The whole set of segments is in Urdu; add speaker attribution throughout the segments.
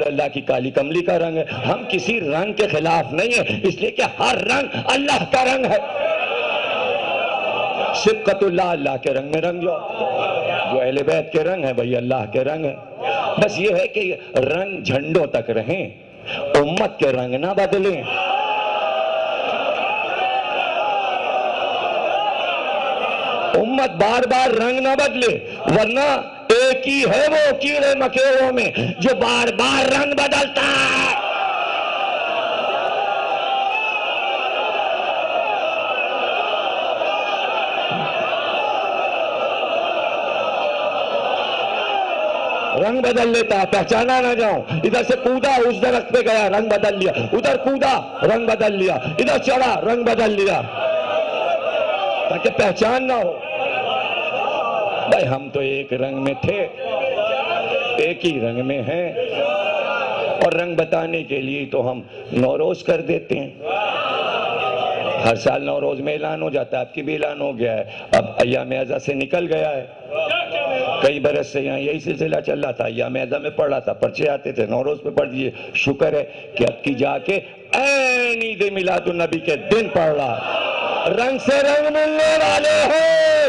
Speaker 1: تو اللہ کی کالی کملی کا رنگ ہے. ہم کسی رنگ کے خلاف نہیں ہیں، اس لیے کہ ہر رنگ اللہ کا رنگ ہے. صبغۃ اللہ، اللہ کے رنگ میں رنگ جو اہل بیت کے رنگ ہیں وہی اللہ کے رنگ ہے. بس یہ ہے کہ رنگ جھنڈوں تک رہیں، امت کے رنگ نہ بدلیں. امت بار بار رنگ نہ بدلے، ورنہ ایک ہی ہے وہ کیڑے مکیڑوں میں جو بار بار رنگ بدلتا ہے. رنگ بدل لیتا ہے، پہچانا نہ جاؤں. ادھر سے کودا اس درخت پہ گیا، رنگ بدل لیا. ادھر کودا، رنگ بدل لیا. ادھر چڑھا، رنگ بدل لیا، تاکہ پہچان نہ ہو. بھائی ہم تو ایک رنگ میں تھے، ایک ہی رنگ میں ہیں. اور رنگ بتانے کے لیے تو ہم نوروز کر دیتے ہیں. ہر سال نوروز میں اعلان ہو جاتا ہے، اب کی بھی اعلان ہو گیا ہے. اب ایام اعزہ سے نکل گیا ہے. کئی برس سے یہاں یہی سلسلہ چل رہا تھا. ایام اعزہ میں پڑھ رہا تھا، پرچے آتے تھے نوروز پہ پڑھ دیجیے. شکر ہے کہ اب کی جا کے عین عید میلاد النبی کے دن پڑھ رہا. رنگ سے رنگ ملنے والے ہیں.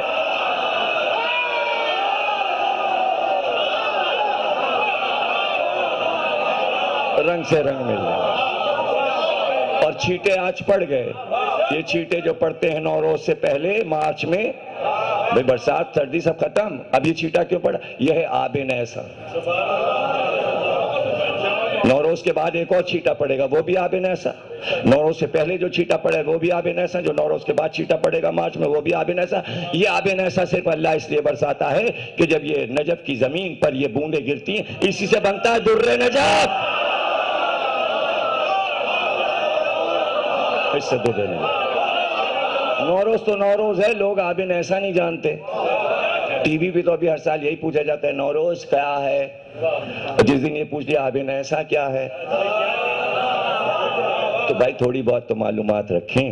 Speaker 1: رنگ سے رنگ ملنے. اور چھیٹے آج پڑ گئے. یہ چھیٹے جو پڑتے ہیں نوروز سے پہلے مارچ میں، بھئی برسات سردی سب ختم، اب یہ چھیٹا کیوں پڑا؟ یہ ہے آب نیسا. نوروز کے بعد ایک اور چھیٹا پڑے گا، وہ بھی آب نیسا. نوروز سے پہلے جو چھیٹا پڑے وہ بھی آب نیسا. جو نوروز کے بعد چھیٹا پڑے گا مارچ میں وہ بھی آب نیسا. یہ آب نیسا صرف اللہ اس لیے برساتا ہے کہ جب یہ نجف کی زمین پر یہ بوندیں گرتی ہیں، اسی سے بنتا ہے در نجف. اس سے در نجف. نوروز تو نوروز ہے، لوگ آب نیسا نہیں جانتے. ٹی وی پہ تو ابھی ہر سال یہی پوچھا جاتا ہے نوروز کیا ہے. جس دن یہ پوچھ لیا آب نیسا کیا ہے، تو بھائی تھوڑی بہت تو معلومات رکھیں.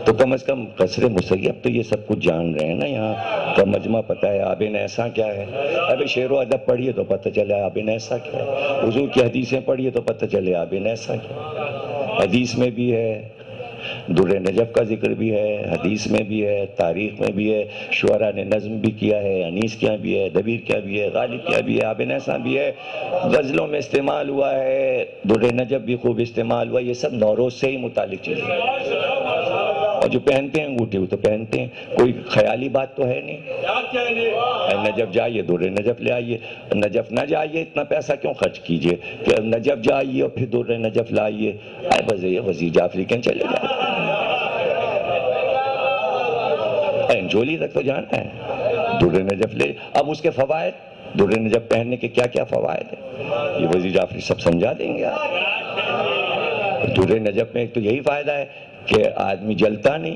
Speaker 1: تو کم از کم قصر مسیب تو یہ سب کچھ جان رہے ہیں نا. یہاں کا مجمع پتہ ہے آب نیسا کیا ہے. ابھی شعر و ادب پڑھیے تو پتہ چلے آب نیسا کیا ہے. حضور کی حدیثیں پڑھیے تو پتہ چلے آب نیسا کیا ہے. حدیث میں بھی ہے، در نجف کا ذکر بھی ہے، حدیث میں بھی ہے، تاریخ میں بھی ہے. شعراء نے نظم بھی کیا ہے، انیس کیا بھی ہے، دبیر کیا بھی ہے، غالب کیا بھی ہے، آب نیسا بھی ہے. غزلوں میں استعمال ہوا ہے، در نجف بھی خوب استعمال ہوا. یہ سب نوروز سے ہی متعلق چیزیں ہیں. اور جو پہنتے ہیں انگوٹھی وہ تو پہنتے ہیں، کوئی خیالی بات تو ہے نہیں. نجف جائیے در نجف لے آئیے. نجف نہ جائیے اتنا پیسہ کیوں خرچ کیجئے کہ نجف جائیے اور پھر در نجف لائیے. بس یہ وزیر جعفری کہیں چلے جائیں. جولی تک تو جانا ہے. در نجف لے. اب اس کے فوائد، در نجف پہننے کے کیا کیا فوائد ہیں، یہ وزیر جعفری سب سمجھا دیں گے. در نجف میں ایک تو یہی فائدہ ہے کہ آدمی جلتا نہیں،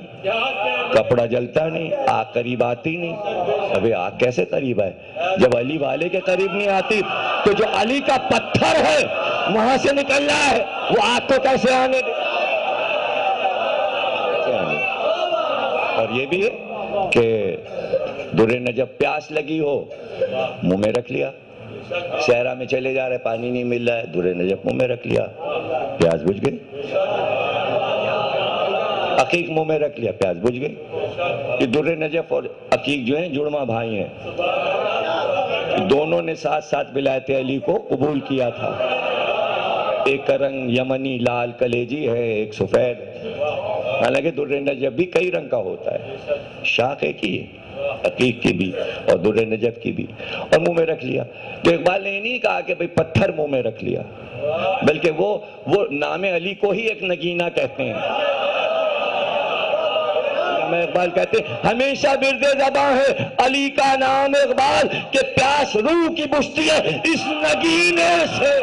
Speaker 1: کپڑا جلتا نہیں، آگ قریب آتی نہیں. ابھی آگ کیسے قریب ہے؟ جب علی والے کے قریب نہیں آتی تو جو علی کا پتھر ہے وہاں سے نکل رہا ہے، وہ آگ کو کیسے آنے دے؟ اور یہ بھی ہے کہ در نجف پیاس لگی ہو، منہ میں رکھ لیا. صحرا میں چلے جا رہے، پانی نہیں مل رہا ہے، در نجف منہ میں رکھ لیا، پیاس بجھ گئی. عقیق منہ میں رکھ لیا، پیاس بجھ گئی. یہ در نجف اور عقیق جو ہیں جڑواں بھائی ہیں. دونوں نے ساتھ ساتھ ولایت علی کو قبول کیا تھا. ایک کا رنگ یمنی لال کلیجی ہے، ایک سفید. حالانکہ در نجف بھی کئی رنگ کا ہوتا ہے، شاخ ایک ہی ہے، عقیق کی بھی اور در نجف کی بھی. اور منہ میں رکھ لیا. تو اقبال نے نہیں کہا کہ بھئی پتھر منہ میں رکھ لیا، بلکہ وہ نام علی کو ہی ایک نگینہ کہتے ہیں. اقبال کہتے ہیں ہمیشہ برد زباں ہے علی کا نام اقبال، کہ پیاس روح کی بجھتی ہے اس نگینے سے.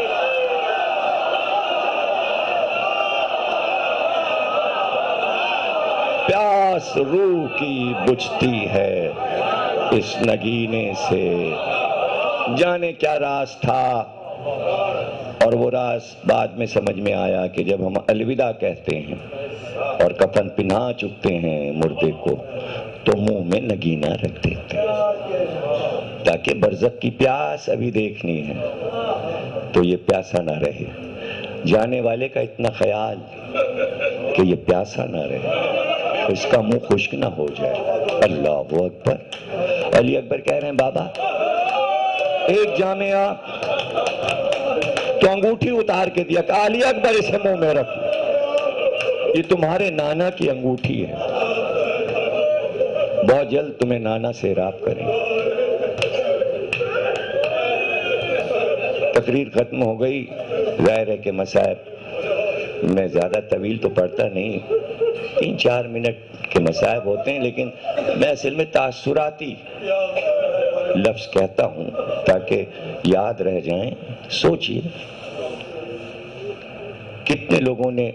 Speaker 1: پیاس روح کی بجھتی ہے اس نگینے سے. جانے کیا راز تھا، اور وہ راز بعد میں سمجھ میں آیا کہ جب ہم الوداع کہتے ہیں اور کفن پہنا چکتے ہیں مردے کو تو منہ میں نگینہ رکھ دیتے ہیں تاکہ برزخ کی پیاس ابھی دیکھنی ہے. تو یہ پیاسا نہ رہے، جانے والے کا اتنا خیال کہ یہ پیاسا نہ رہے، اس کا منہ خشک نہ ہو جائے۔ اللہ اکبر۔ علی اکبر کہہ رہے ہیں بابا ایک جامعہ تو انگوٹھی اتار کے دیا، کہا علی اکبر اسے منہ میں رکھ، یہ تمہارے نانا کی انگوٹھی ہے، بہت جلد تمہیں نانا سے راب کریں۔ تقریر ختم ہو گئی، ظاہر ہے کہ مصائب میں زیادہ طویل تو پڑھتا نہیں، 3-4 منٹ کے مصائب ہوتے ہیں، لیکن میں اصل میں تاثراتی لفظ کہتا ہوں تاکہ یاد رہ جائیں۔ سوچئے کتنے لوگوں نے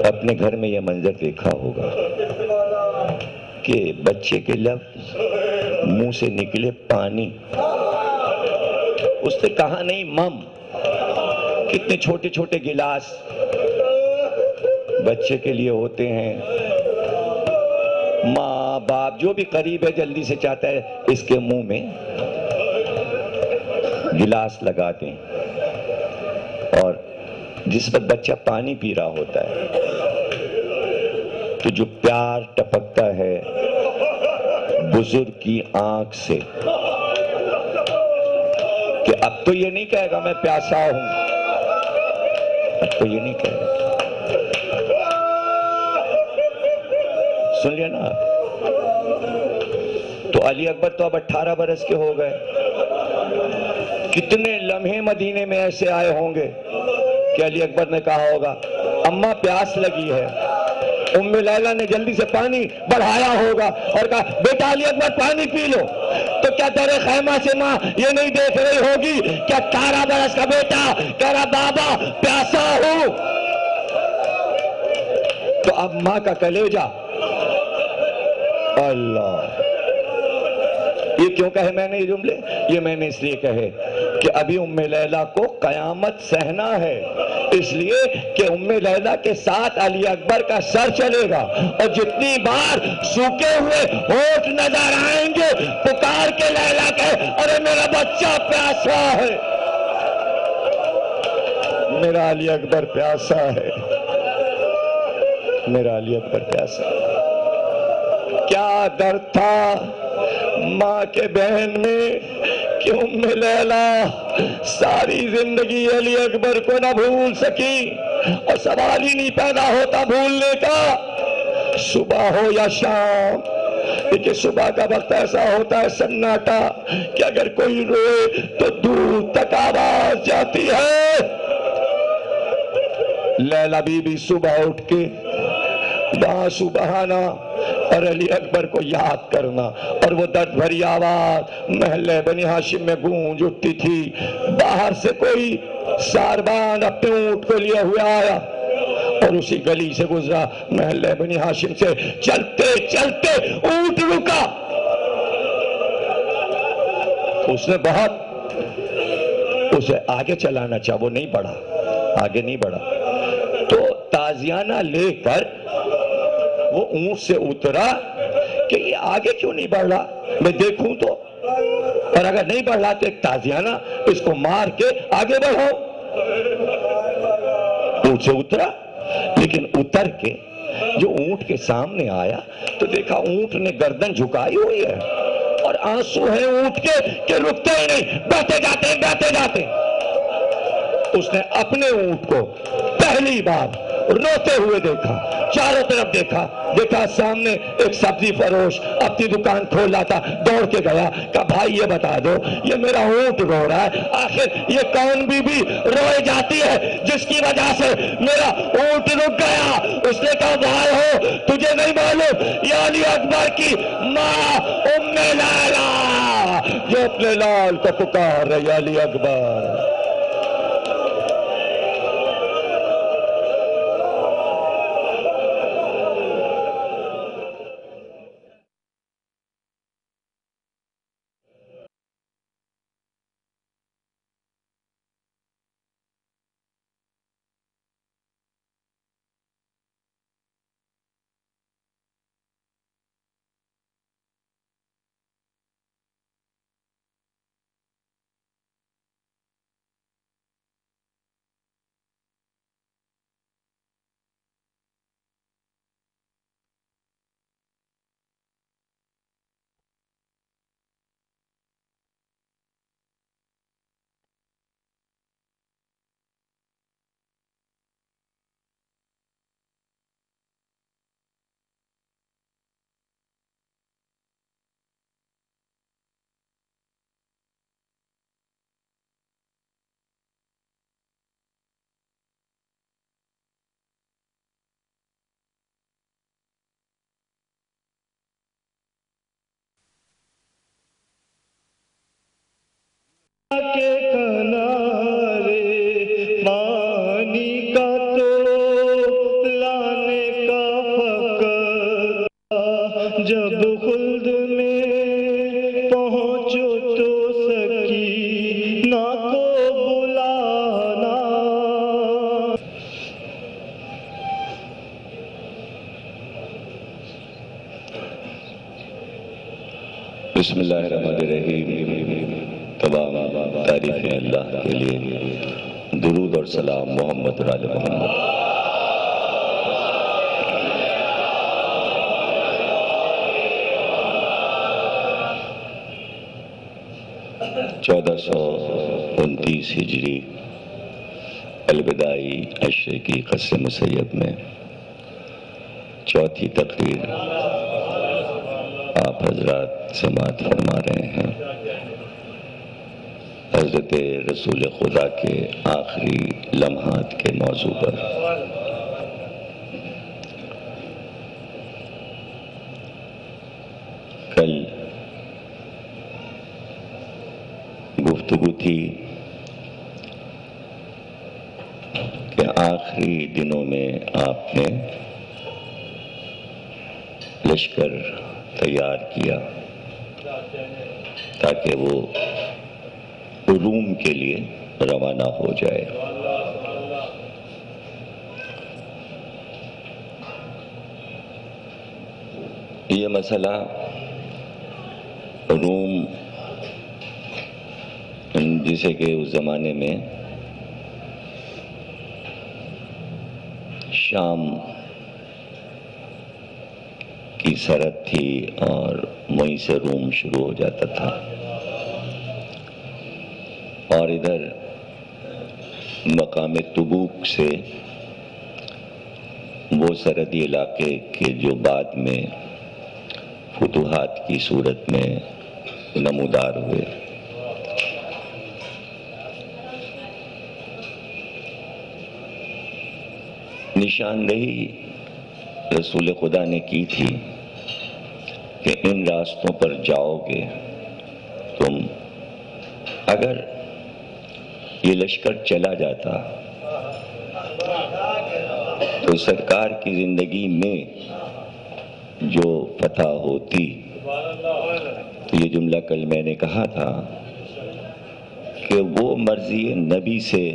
Speaker 1: اپنے گھر میں یہ منظر دیکھا ہوگا کہ بچے کے لفظ منہ سے نکلے پانی، اس نے کہا نہیں مم۔ کتنے چھوٹے چھوٹے گلاس بچے کے لیے ہوتے ہیں، ماں باپ جو بھی قریب ہے جلدی سے چاہتا ہے اس کے منہ میں گلاس لگا دیں، اور جس وقت بچہ پانی پی رہا ہوتا ہے تو جو پیار ٹپکتا ہے بزرگ کی آنکھ سے کہ اب تو یہ نہیں کہے گا میں پیاسا ہوں، اب تو یہ نہیں کہے گا۔ سن لیا نا؟ تو علی اکبر تو اب 18 برس کے ہو گئے، کتنے لمحے مدینے میں ایسے آئے ہوں گے کہ علی اکبر نے کہا ہوگا اماں پیاس لگی ہے، ام لیلہ نے جلدی سے پانی بڑھایا ہوگا اور کہا بیٹا علی اکبر پانی پی لو، تو کیا در خیمہ سے ماں یہ نہیں دیکھ رہی ہوگی کیا 18 برس کا بیٹا کہہ رہا بابا پیاسا ہوں؟ تو اب ماں کا کلیجہ، اللہ، یہ کیوں کہے میں نے یہ جملے؟ یہ میں نے اس لیے کہے کہ ابھی ام لیلہ کو قیامت سہنا ہے، اس لیے کہ ام لیلہ کے ساتھ علی اکبر کا سر چلے گا، اور جتنی بار سوکھے ہوئے ہونٹ نظر آئیں گے پکار کے لیلہ کہے ارے میرا بچہ پیاسا ہے، میرا علی اکبر پیاسا ہے، میرا علی اکبر پیاسا ہے۔ کیا درد تھا ماں کے بہن میں کہ ام لیلہ ساری زندگی علی اکبر کو نہ بھول سکی، اور سوال ہی نہیں پیدا ہوتا بھولنے کا، صبح ہو یا شام، لیکن صبح کا وقت ایسا ہوتا ہے سناٹا کہ اگر کوئی روئے تو دور تک آواز جاتی ہے۔ لیلہ بی بی صبح اٹھ کے بانسو بہانا اور علی اکبر کو یاد کرنا، اور وہ درد بھری آواز محلے بنی ہاشم میں گونج اٹھتی تھی۔ باہر سے کوئی ساربان اپنے اونٹ کو لیے ہوئے آیا اور اسی گلی سے گزرا، محلے بنی ہاشم سے چلتے چلتے اونٹ رکا، اس نے بہت اسے آگے چلانا چاہا، وہ نہیں بڑھا، آگے نہیں بڑھا، تو تازیانہ لے کر وہ اونٹ سے اترا کہ یہ آگے کیوں نہیں بڑھ رہا، میں دیکھوں تو، اور اگر نہیں بڑھ رہا تو ایک تازیانہ اس کو مار کے آگے بڑھو۔ اونٹ سے اترا، لیکن اتر کے جو اونٹ کے سامنے آیا تو دیکھا اونٹ نے گردن جھکائی ہوئی ہے اور آنسو ہیں اونٹ کے کہ رکتے ہی نہیں، بہتے جاتے ہیں بہتے جاتے ہیں۔ اس نے اپنے اونٹ کو پہلی بار روتے ہوئے دیکھا، چاروں طرف دیکھا، دیکھا سامنے ایک سبزی فروش اپنی دکان کھولا تھا، دوڑ کے گیا، کہا بھائی یہ بتا دو یہ میرا اونٹ رو رہا ہے، آخر یہ کون بی بی روئے جاتی ہے جس کی وجہ سے میرا اونٹ رک گیا؟ اس نے کہا بھائی ہو تجھے نہیں معلوم یہ علی اکبر کی ماں ام لیلہ جو اپنے لال کو پکار رہی ہے علی اکبر۔ کے کنارے پانی کا تو لانے کا فکر، جب خلد میں پہنچو تو سکینہ کو بلانا۔ بسم اللہ الرحمن الرحیم۔ تمام تعریفیں اللہ کے لیے، درود اور سلام محمد اور آل محمد۔ چودہ سو 29 ہجری الوداعی عشرے کی قصر مسیب میں چوتھی تقریر آپ حضرات سماعت فرما رہے ہیں حضرت رسول خدا کے آخری لمحات کے موضوع پر۔ کل گفتگو تھی کہ آخری دنوں میں آپ نے لشکر تیار کیا تاکہ وہ روم کے لیے روانہ ہو جائے۔ یہ مسئلہ روم جسے کہ اس زمانے میں شام کی سرحد تھی اور وہیں سے روم شروع ہو جاتا تھا، اور ادھر مقام تبوک سے وہ سرحدی علاقے کے جو بعد میں فتوحات کی صورت میں نمودار ہوئے۔ نشاندہی رسول خدا نے کی تھی کہ ان راستوں پر جاؤ گے تم، اگر یہ لشکر چلا جاتا تو سرکار کی زندگی میں جو فتح ہوتی، تو یہ جملہ کل میں نے کہا تھا کہ وہ مرضی نبی سے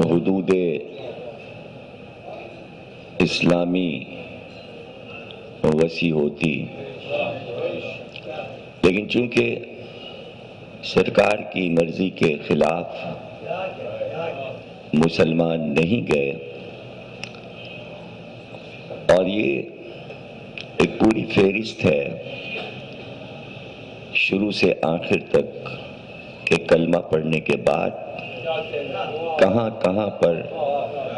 Speaker 1: حدود اسلامی وسیع ہوتی، لیکن چونکہ سرکار کی مرضی کے خلاف مسلمان نہیں گئے، اور یہ ایک پوری فہرست ہے شروع سے آخر تک کہ کلمہ پڑھنے کے بعد کہاں کہاں پر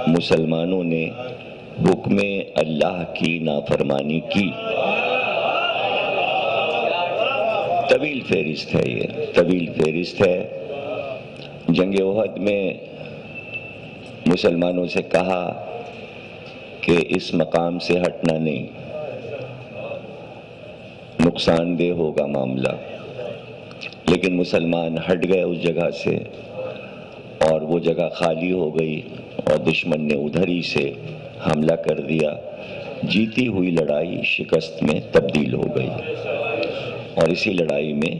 Speaker 1: مسلمانوں نے حکم اللہ کی نافرمانی کی۔ طویل فہرست ہے، یہ طویل فہرست ہے۔ جنگ احد میں مسلمانوں سے کہا کہ اس مقام سے ہٹنا نہیں، نقصان دہ ہوگا معاملہ، لیکن مسلمان ہٹ گئے اس جگہ سے، اور وہ جگہ خالی ہو گئی اور دشمن نے ادھر ہی سے حملہ کر دیا۔ جیتی ہوئی لڑائی شکست میں تبدیل ہو گئی، اور اسی لڑائی میں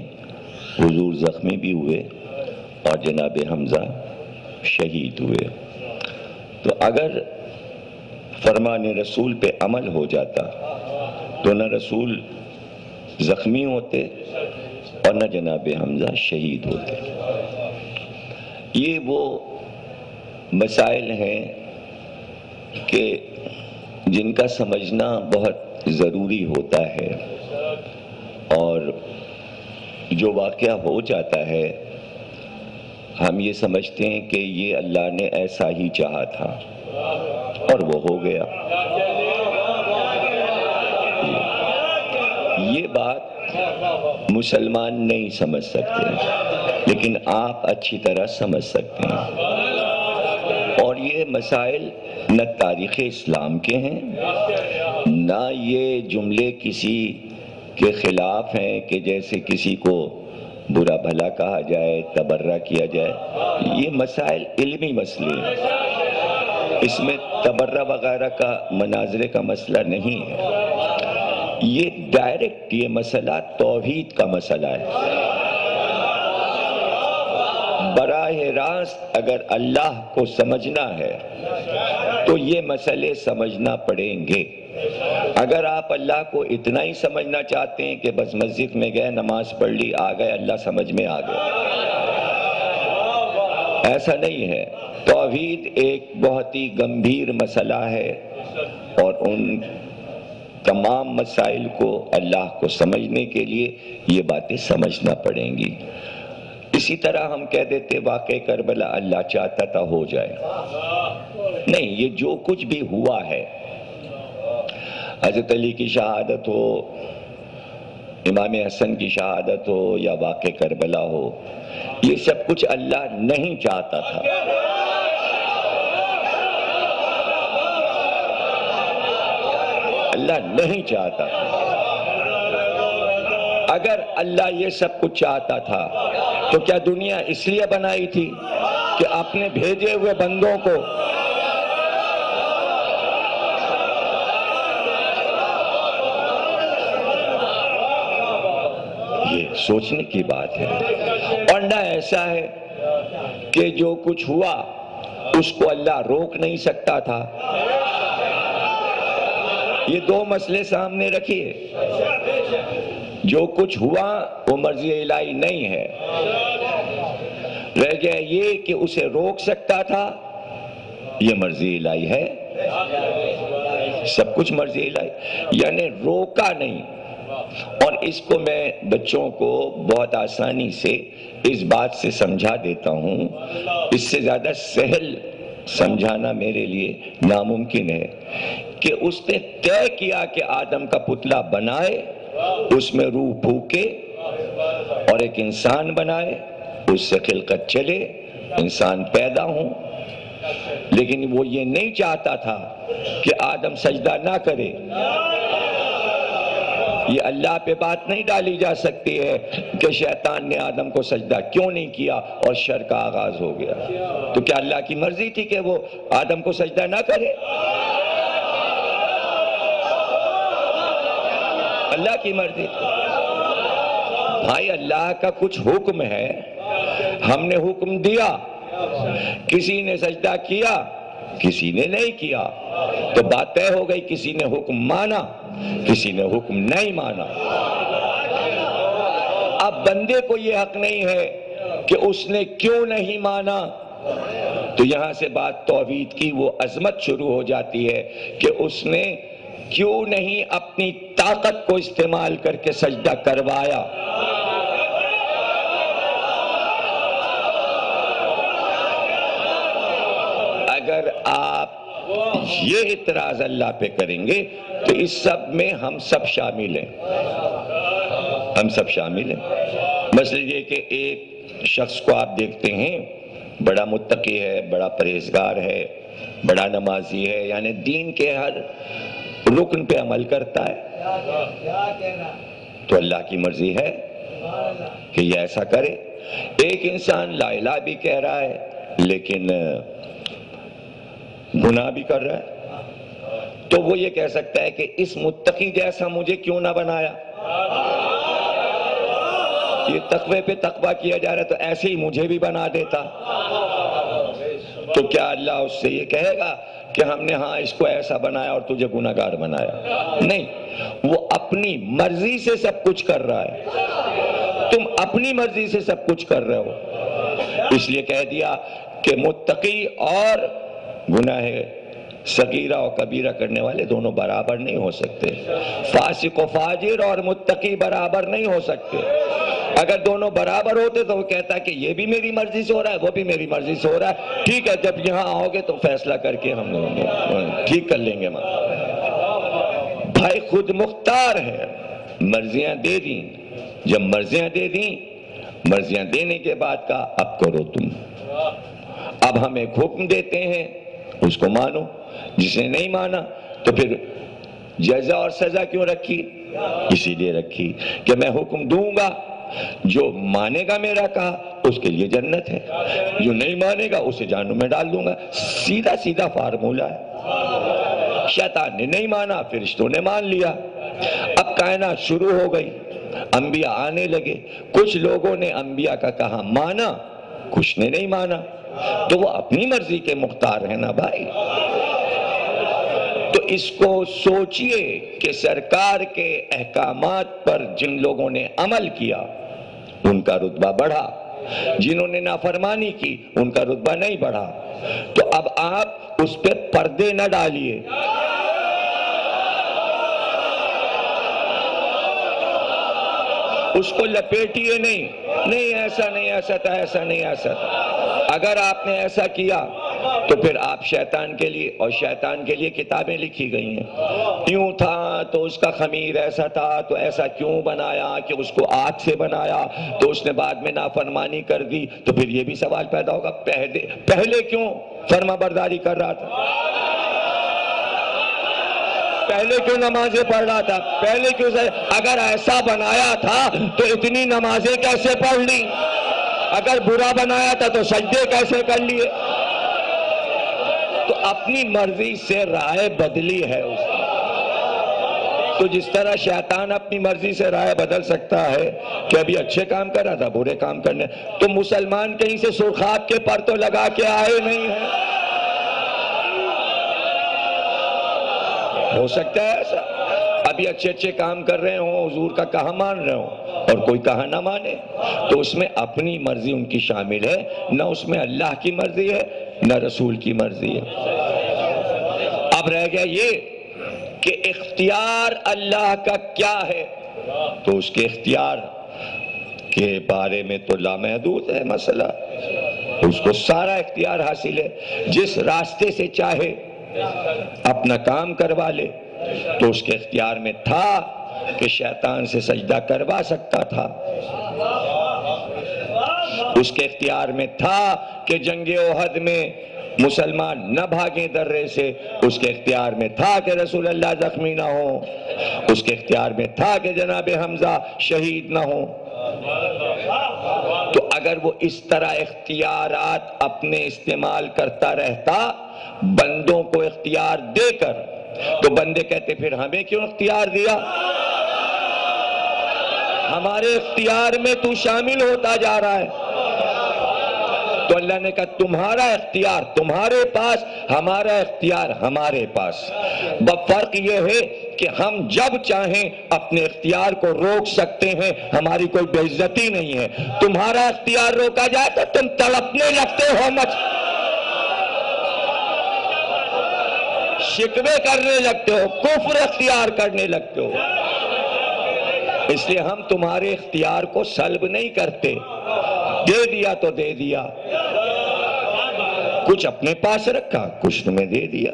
Speaker 1: حضور زخمی بھی ہوئے اور جناب حمزہ شہید ہوئے۔ تو اگر فرمان رسول پہ عمل ہو جاتا تو نہ رسول زخمی ہوتے اور نہ جناب حمزہ شہید ہوتے۔ یہ وہ مسائل ہیں کہ جن کا سمجھنا بہت ضروری ہوتا ہے، اور جو واقعہ ہو جاتا ہے ہم یہ سمجھتے ہیں کہ یہ اللہ نے ایسا ہی چاہا تھا اور وہ ہو گیا۔ یہ بات مسلمان نہیں سمجھ سکتے، لیکن آپ اچھی طرح سمجھ سکتے ہیں، اور یہ مسائل نہ تاریخ اسلام کے ہیں، نہ یہ جملے کسی کے خلاف ہیں کہ جیسے کسی کو برا بھلا کہا جائے، تبرہ کیا جائے، یہ مسائل علمی مسئلے ہیں، اس میں تبرہ وغیرہ کا مناظرے کا مسئلہ نہیں ہے، یہ ڈائریکٹ یہ مسئلہ توحید کا مسئلہ ہے۔ براہ راست اگر اللہ کو سمجھنا ہے تو یہ مسئلے سمجھنا پڑیں گے۔ اگر آپ اللہ کو اتنا ہی سمجھنا چاہتے ہیں کہ بس مسجد میں گئے، نماز پڑھ لی، آ گئے، اللہ سمجھ میں آ گیا، ایسا نہیں ہے۔ توحید ایک بہت ہی گمبھیر مسئلہ ہے، اور ان تمام مسائل کو اللہ کو سمجھنے کے لیے یہ باتیں سمجھنا پڑیں گی۔ اسی طرح ہم کہہ دیتے واقعہ کربلا اللہ چاہتا تھا ہو جائے، نہیں، یہ جو کچھ بھی ہوا ہے، حضرت علی کی شہادت ہو، امام حسن کی شہادت ہو، یا واقعہ کربلا ہو، یہ سب کچھ اللہ نہیں چاہتا تھا۔ اللہ نہیں چاہتا تھا۔ اگر اللہ یہ سب کچھ چاہتا تھا تو کیا دنیا اس لیے بنائی تھی کہ اپنے بھیجے ہوئے بندوں کو یہ سوچنے کی بات ہے۔ اور نہ ایسا ہے کہ جو کچھ ہوا اس کو اللہ روک نہیں سکتا تھا۔ یہ دو مسئلے سامنے رکھیے، جو کچھ ہوا وہ مرضی الہی نہیں ہے، رہ گیا یہ کہ اسے روک سکتا تھا، یہ مرضی الہی ہے۔ سب کچھ مرضی الہی، یعنی روکا نہیں۔ اور اس کو میں بچوں کو بہت آسانی سے اس بات سے سمجھا دیتا ہوں، اس سے زیادہ سہل سمجھانا میرے لیے ناممکن ہے، کہ اس نے طے کیا کہ آدم کا پتلا بنائے، اس میں روح پھونکے اور ایک انسان بنائے، اس سے خلقت چلے، انسان پیدا ہوں، لیکن وہ یہ نہیں چاہتا تھا کہ آدم سجدہ نہ کرے۔ یہ اللہ پہ بات نہیں ڈالی جا سکتی ہے کہ شیطان نے آدم کو سجدہ کیوں نہیں کیا اور شر کا آغاز ہو گیا۔ تو کیا اللہ کی مرضی تھی کہ وہ آدم کو سجدہ نہ کرے؟ اللہ کی مرضی تھی۔ بھائی اللہ کا کچھ حکم ہے، ہم نے حکم دیا، کسی نے سجدہ کیا، کسی نے نہیں کیا، تو بات طے ہو گئی، کسی نے حکم مانا، کسی نے حکم نہیں مانا۔ اب بندے کو یہ حق نہیں ہے کہ اس نے کیوں نہیں مانا، تو یہاں سے بات توحید کی وہ عظمت شروع ہو جاتی ہے کہ اس نے کیوں نہیں اپنی طاقت کو استعمال کر کے سجدہ کروایا۔ اگر آپ یہ اعتراض اللہ پہ کریں گے تو اس سب میں ہم سب شامل ہیں، ہم سب شامل ہیں۔ مثلا یہ کہ ایک شخص کو آپ دیکھتے ہیں بڑا متقی ہے، بڑا پرہیزگار ہے، بڑا نمازی ہے، یعنی دین کے ہر رکن پہ عمل کرتا ہے، تو اللہ کی مرضی ہے کہ یہ ایسا کرے۔ ایک انسان لا الہ بھی کہہ رہا ہے لیکن گناہ بھی کر رہا ہے، تو وہ یہ کہہ سکتا ہے کہ اس متقی جیسا مجھے کیوں نہ بنایا، یہ تقوی پہ تقوی کیا جا رہا ہے تو ایسے ہی مجھے بھی بنا دیتا۔ تو کیا اللہ اس سے یہ کہے گا کہ ہم نے ہاں اس کو ایسا بنایا اور تجھے گناہگار بنایا؟ نہیں، وہ اپنی مرضی سے سب کچھ کر رہا ہے، تم اپنی مرضی سے سب کچھ کر رہے ہو۔ اس لیے کہہ دیا کہ متقی اور گناہ صغیرہ اور کبیرہ کرنے والے دونوں برابر نہیں ہو سکتے، فاسق و فاجر اور متقی برابر نہیں ہو سکتے۔ اگر دونوں برابر ہوتے تو وہ کہتا کہ یہ بھی میری مرضی سے ہو رہا ہے، وہ بھی میری مرضی سے ہو رہا ہے، ٹھیک ہے جب یہاں آؤ گے تو فیصلہ کر کے ہم ٹھیک کر لیں گے۔ بھائی خود مختار ہے، مرضیاں دے دیں، جب مرضیاں دے دیں، مرضیاں دینے کے بعد کہا اب کرو تم۔ اب ہم ایک حکم دیتے ہیں، اس کو مانو، جس نے نہیں مانا تو پھر جزا اور سزا کیوں رکھی؟ اسی لیے رکھی کہ میں حکم دوں گا جو مانے گا میرا کہا اس کے لیے جنت ہے، جو نہیں مانے گا اسے جہنم میں ڈال دوں گا. سیدھا سیدھا فارمولہ ہے. شیطان نے نہیں مانا، فرشتوں نے مان لیا. اب کائنات شروع ہو گئی، انبیاء آنے لگے. کچھ لوگوں نے انبیاء کا کہا مانا، کچھ نے نہیں مانا. تو وہ اپنی مرضی کے مختار ہیں نا بھائی. تو اس کو سوچئے کہ سرکار کے احکامات پر جن لوگوں نے عمل کیا ان کا رتبہ بڑھا، جنہوں نے نافرمانی کی ان کا رتبہ نہیں بڑھا. تو اب آپ اس پہ پردے نہ ڈالیے. اس کو لپیٹیے نہیں ایسا نہیں ایسا تھا، ایسا نہیں ایسا تھا. اگر آپ نے ایسا کیا تو پھر آپ شیطان کے لیے، اور شیطان کے لیے کتابیں لکھی گئی ہیں. یوں تھا تو اس کا خمیر ایسا تھا تو ایسا کیوں بنایا کہ اس کو آگ سے بنایا، تو اس نے بعد میں نافرمانی کر دی. تو پھر یہ بھی سوال پیدا ہوگا پہلے کیوں فرما برداری کر رہا تھا، پہلے کیوں نمازیں پڑھ رہا تھا، پہلے کیوں اگر ایسا بنایا تھا تو اتنی نمازیں کیسے پڑھ لی، اگر برا بنایا تھا تو سجدے کیسے کر لیے. تو اپنی مرضی سے رائے بدلی ہے اس کی. تو جس طرح شیطان اپنی مرضی سے رائے بدل سکتا ہے کہ ابھی اچھے کام کر رہا تھا برے کام کرنے، تو مسلمان کہیں سے سرخاب کے پر تو لگا کے آئے نہیں ہیں. ہو سکتا ہے ایسا ابھی اچھے کام کر رہے ہوں، حضور کا کہا مان رہے ہوں اور کوئی کہا نہ مانے. تو اس میں اپنی مرضی ان کی شامل ہے، نہ اس میں اللہ کی مرضی ہے نہ رسول کی مرضی ہے. اب رہ گیا یہ کہ اختیار اللہ کا کیا ہے. تو اس کے اختیار کے بارے میں تو لامحدود ہے مسئلہ. اس کو سارا اختیار حاصل ہے، جس راستے سے چاہے اپنا کام کروا لے. تو اس کے اختیار میں تھا کہ شیطان سے سجدہ کروا سکتا تھا، اس کے اختیار میں تھا کہ جنگ احد میں مسلمان نہ بھاگیں درے سے، اس کے اختیار میں تھا کہ رسول اللہ زخمی نہ ہوں، اس کے اختیار میں تھا کہ جناب حمزہ شہید نہ ہوں. تو اگر وہ اس طرح اختیارات اپنے استعمال کرتا رہتا بندوں کو اختیار دے کر، تو بندے کہتے پھر ہمیں کیوں اختیار دیا، ہمارے اختیار میں تو شامل ہوتا جا رہا ہے. تو اللہ نے کہا تمہارا اختیار تمہارے پاس، ہمارا اختیار ہمارے پاس. فرق یہ ہے کہ ہم جب چاہیں اپنے اختیار کو روک سکتے ہیں، ہماری کوئی بے عزتی نہیں ہے. تمہارا اختیار روکا جائے تو تم تڑپنے لگتے ہو، شکوے کرنے لگتے ہو، کفر اختیار کرنے لگتے ہو. اس لیے ہم تمہارے اختیار کو سلب نہیں کرتے، دے دیا تو دے دیا، کچھ اپنے پاس رکھا کچھ تمہیں دے دیا.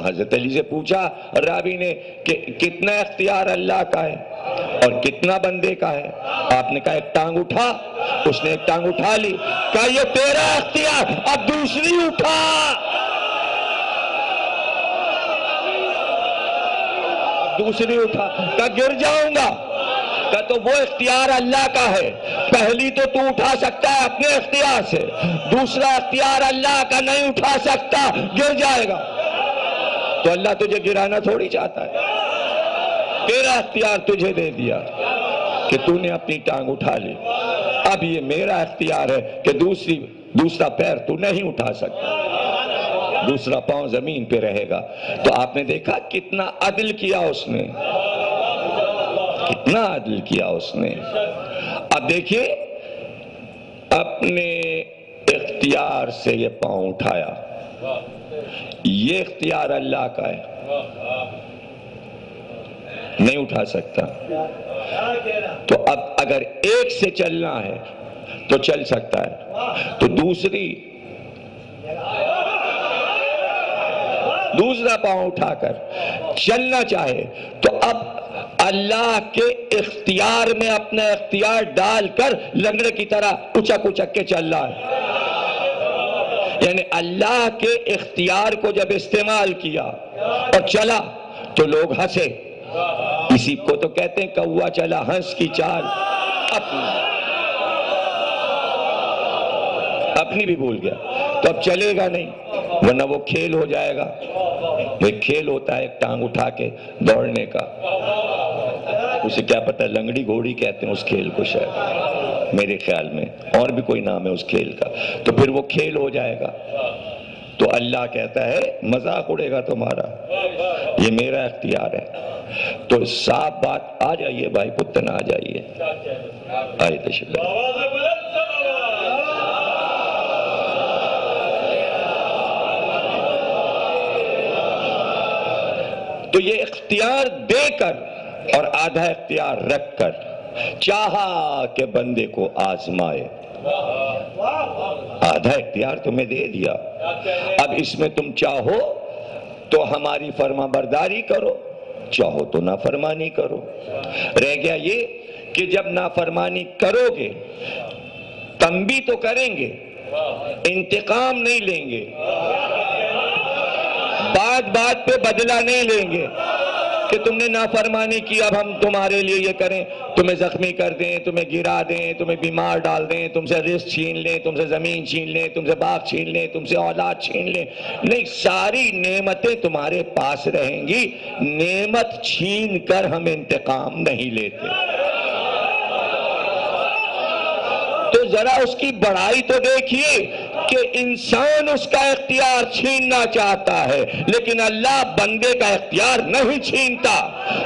Speaker 1: حضرت علی سے پوچھا راوی نے کہ کتنا اختیار اللہ کا ہے اور کتنا بندے کا ہے. آپ نے کہا ایک ٹانگ اٹھا، اس نے ایک ٹانگ اٹھا لی، کہا یہ تیرا اختیار، اب دوسری اٹھا. دوسری اٹھا، کہا گر جاؤں گا. کہا تو وہ اختیار اللہ کا ہے، پہلی تو تو اٹھا سکتا ہے اپنے اختیار سے، دوسرا اختیار اللہ کا نہیں اٹھا سکتا، گر جائے گا. تو اللہ تجھے گرانا تھوڑی چاہتا ہے، تیرا اختیار تجھے دے دیا کہ تو نے اپنی ٹانگ اٹھا لی. اب یہ میرا اختیار ہے کہ دوسرا پیر تو نہیں اٹھا سکتا، دوسرا پاؤں زمین پہ رہے گا. تو آپ نے دیکھا کتنا عدل کیا اس نے، کتنا عدل کیا اس نے. اب دیکھیے اپنے اختیار سے یہ پاؤں اٹھایا، یہ اختیار اللہ کا ہے، نہیں اٹھا سکتا. تو اب اگر ایک سے چلنا ہے تو چل سکتا ہے، تو دوسرا پاؤں اٹھا کر چلنا چاہے تو اب اللہ کے اختیار میں اپنا اختیار ڈال کر لنگڑے کی طرح اچک اچک کے چل رہا ہے. یعنی اللہ کے اختیار کو جب استعمال کیا اور چلا تو لوگ ہنسے. اسی کو تو کہتے ہیں کوا چلا ہنس کی چال. اپنی بھی بھول گیا تو اب چلے گا نہیں، ورنہ وہ کھیل ہو جائے گا. وہ ایک کھیل ہوتا ہے ایک ٹانگ اٹھا کے دوڑنے کا، اسے کیا پتہ لنگڑی گھوڑی کہتے ہیں اس کھیل کو شاید، میرے خیال میں اور بھی کوئی نام ہے اس کھیل کا. تو پھر وہ کھیل ہو جائے گا. تو اللہ کہتا ہے مذاق اڑے گا تمہارا، یہ میرا اختیار ہے. تو صاف بات، آ جائیے بھائی پتن، آ جائیے، آئے تشریف. تو یہ اختیار دے کر اور آدھا اختیار رکھ کر چاہا کہ بندے کو آزمائے. آدھا اختیار تمہیں دے دیا، اب اس میں تم چاہو تو ہماری فرما برداری کرو، چاہو تو نافرمانی کرو. رہ گیا یہ کہ جب نافرمانی کرو گے تنبیہ تو کریں گے، انتقام نہیں لیں گے، بات بات پہ بدلہ نہیں لیں گے کہ تم نے نافرمانی کی اب ہم تمہارے لیے یہ کریں، تمہیں زخمی کر دیں، تمہیں گرا دیں، تمہیں بیمار ڈال دیں، تم سے رزق چھین لیں، تم سے زمین چھین لیں، تم سے باغ چھین لیں، تم سے اولاد چھین لیں. نہیں، ساری نعمتیں تمہارے پاس رہیں گی. نعمت چھین کر ہم انتقام نہیں لیتے. تو ذرا اس کی بڑائی تو دیکھیے کہ انسان اس کا اختیار چھیننا چاہتا ہے لیکن اللہ بندے کا اختیار نہیں چھینتا.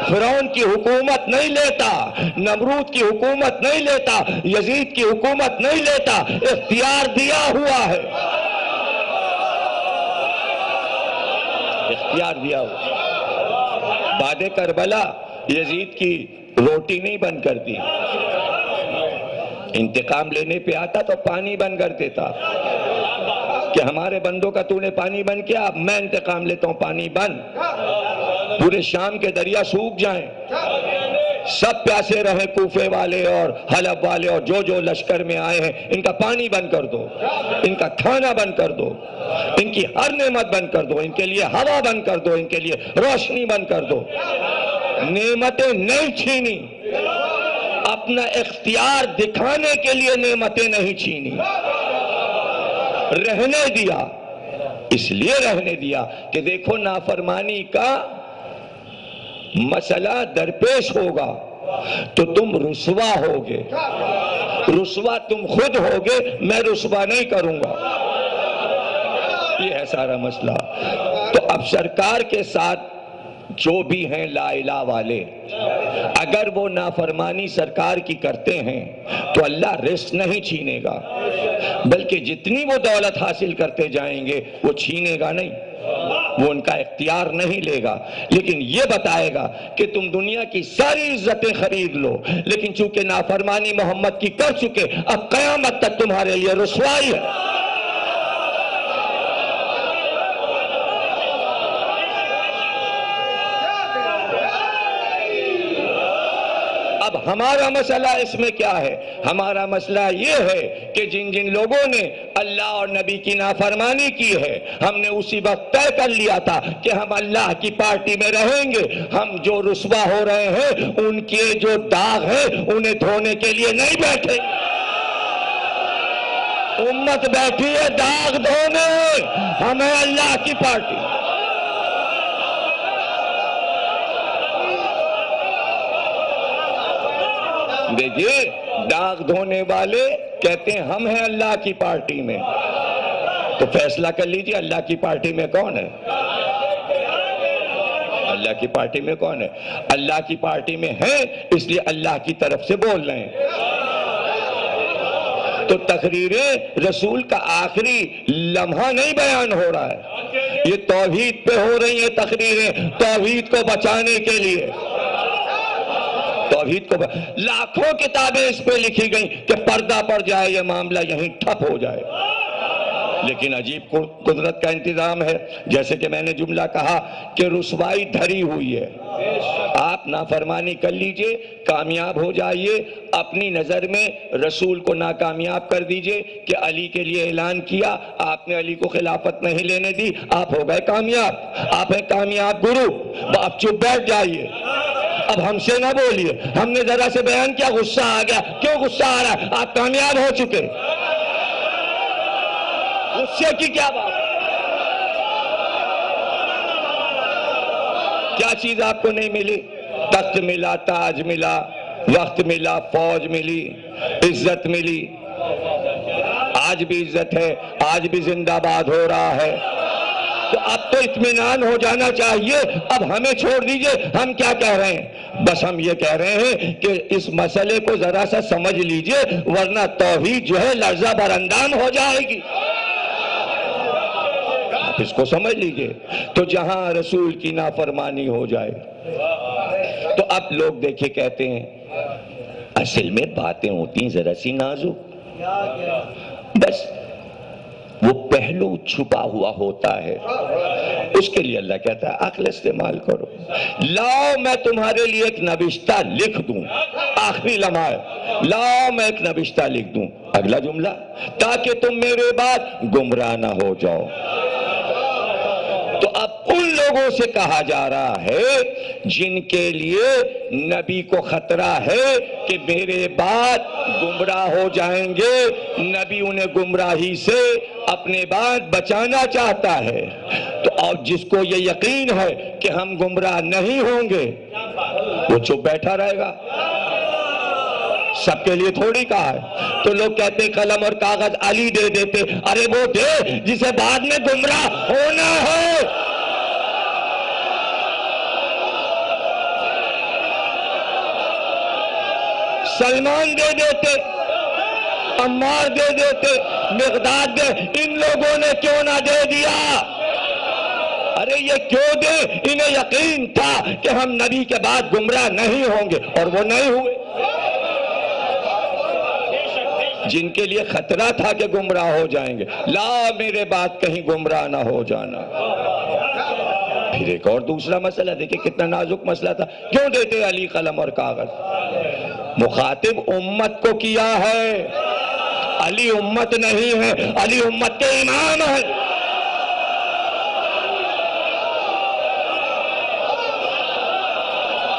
Speaker 1: فرعون کی حکومت نہیں لیتا، نمرود کی حکومت نہیں لیتا، یزید کی حکومت نہیں لیتا، اختیار دیا ہوا ہے، اختیار دیا ہوا. بعد کربلا یزید کی روٹی نہیں بند کرتی، انتقام لینے پہ آتا تو پانی بند کر دیتا کہ ہمارے بندوں کا تو نے پانی بند کیا، اب میں انتقام لیتا ہوں، پانی بند. پورے شام کے دریا سوکھ جائیں، سب پیاسے رہیں، کوفے والے اور حلب والے اور جو لشکر میں آئے ہیں، ان کا پانی بند کر دو، ان کا کھانا بند کر دو، ان کی ہر نعمت بند کر دو، ان کے لیے ہوا بند کر دو، ان کے لیے روشنی بند کر دو. نعمتیں نہیں چھینی، اپنا اختیار دکھانے کے لیے نعمتیں نہیں چھینی، رہنے دیا. اس لیے رہنے دیا کہ دیکھو نافرمانی کا مسئلہ درپیش ہوگا تو تم رسوا ہوگے، رسوا تم خود ہوگے، میں رسوا نہیں کروں گا. یہ ہے سارا مسئلہ. تو اب سرکار کے ساتھ جو بھی ہیں لا الہ والے، اگر وہ نافرمانی سرکار کی کرتے ہیں تو اللہ رزق نہیں چھینے گا، بلکہ جتنی وہ دولت حاصل کرتے جائیں گے وہ چھینے گا نہیں، وہ ان کا اختیار نہیں لے گا، لیکن یہ بتائے گا کہ تم دنیا کی ساری عزتیں خرید لو، لیکن چونکہ نافرمانی محمد کی کر چکے اب قیامت تک تمہارے لیے رسوائی ہے. اب ہمارا مسئلہ اس میں کیا ہے؟ ہمارا مسئلہ یہ ہے کہ جن جن لوگوں نے اللہ اور نبی کی نافرمانی کی ہے، ہم نے اسی وقت طے کر لیا تھا کہ ہم اللہ کی پارٹی میں رہیں گے. ہم جو رسوا ہو رہے ہیں ان کے جو داغ ہیں انہیں دھونے کے لیے نہیں بیٹھے. امت بیٹھی ہے داغ دھونے، ہمیں اللہ کی پارٹی. دیکھیے داغ دھونے والے کہتے ہیں ہم ہیں اللہ کی پارٹی میں، تو فیصلہ کر لیجئے اللہ کی پارٹی میں کون ہے؟ اللہ کی پارٹی میں کون ہے؟ اللہ کی پارٹی میں ہیں اس لیے اللہ کی طرف سے بول رہے ہیں. تو تقریریں رسول کا آخری لمحہ نہیں بیان ہو رہا ہے، یہ توحید پہ ہو رہی ہیں تقریریں، توحید کو بچانے کے لیے. توحید کو لاکھوں کتابیں اس پہ لکھی گئیں کہ پردہ پڑ جائے یہ معاملہ یہیں ٹھپ ہو جائے، لیکن عجیب قدرت کا انتظام ہے. جیسے کہ میں نے جملہ کہا کہ رسوائی دھری ہوئی ہے، آپ نافرمانی کر لیجئے، کامیاب ہو جائیے، اپنی نظر میں رسول کو ناکامیاب کر دیجئے کہ علی کے لیے اعلان کیا، آپ نے علی کو خلافت نہیں لینے دی، آپ ہو گئے کامیاب، آپ ہیں کامیاب گرو. آپ چپ بیٹھ جائیے. اب ہم سے نہ بولیے، ہم نے ذرا سے بیان کیا غصہ آ گیا. کیوں غصہ آ رہا ہے؟ آپ کامیاب ہو چکے، غصے کی کیا بات؟ کیا چیز آپ کو نہیں ملی؟ تخت ملا، تاج ملا، وقت ملا، فوج ملی، عزت ملی. آج بھی عزت ہے، آج بھی زندہ باد ہو رہا ہے. تو اب تو اطمینان ہو جانا چاہیے. اب ہمیں چھوڑ دیجئے، ہم کیا کہہ رہے ہیں؟ بس ہم یہ کہہ رہے ہیں کہ اس مسئلے کو ذرا سا سمجھ لیجئے، ورنہ توحید جو ہے لرزہ براندام ہو جائے گی. آپ اس کو سمجھ لیجئے. تو جہاں رسول کی نافرمانی ہو جائے، تو اب لوگ دیکھے کہتے ہیں اصل میں باتیں ہوتی ہیں ذرا سی نازک، بس وہ پہلو چھپا ہوا ہوتا ہے. اس کے لیے اللہ کہتا ہے عقل استعمال کرو. لاؤ میں تمہارے لیے ایک نوشتہ لکھ دوں، آخری لمحہ ہے، لاؤ میں ایک نوشتہ لکھ دوں. اگلا جملہ، تاکہ تم میرے بعد گمراہ نہ ہو جاؤ. تو اب ان لوگوں سے کہا جا رہا ہے جن کے لیے نبی کو خطرہ ہے کہ میرے بعد گمراہ ہو جائیں گے، نبی انہیں گمراہی سے اپنے بعد بچانا چاہتا ہے. تو اور جس کو یہ یقین ہے کہ ہم گمراہ نہیں ہوں گے، وہ چپ بیٹھا رہے گا. سب کے لیے تھوڑی کہا ہے. تو لوگ کہتے قلم اور کاغذ علی دے دیتے. ارے وہ دے جسے بعد میں گمراہ ہونا ہے. سلمان دے دیتے، عمار دے دیتے، مقداد دے. ان لوگوں نے کیوں نہ دے دیا؟ ارے یہ کیوں دے؟ انہیں یقین تھا کہ ہم نبی کے بعد گمراہ نہیں ہوں گے، اور وہ نہیں ہوئے. جن کے لیے خطرہ تھا کہ گمراہ ہو جائیں گے، لا میرے بعد کہیں گمراہ نہ ہو جانا. پھر ایک اور دوسرا مسئلہ دیکھیں کتنا نازک مسئلہ تھا. کیوں دیتے علی قلم اور کاغذ؟ مخاطب امت کو کیا ہے. علی امت نہیں ہے، علی امت کے امام ہے.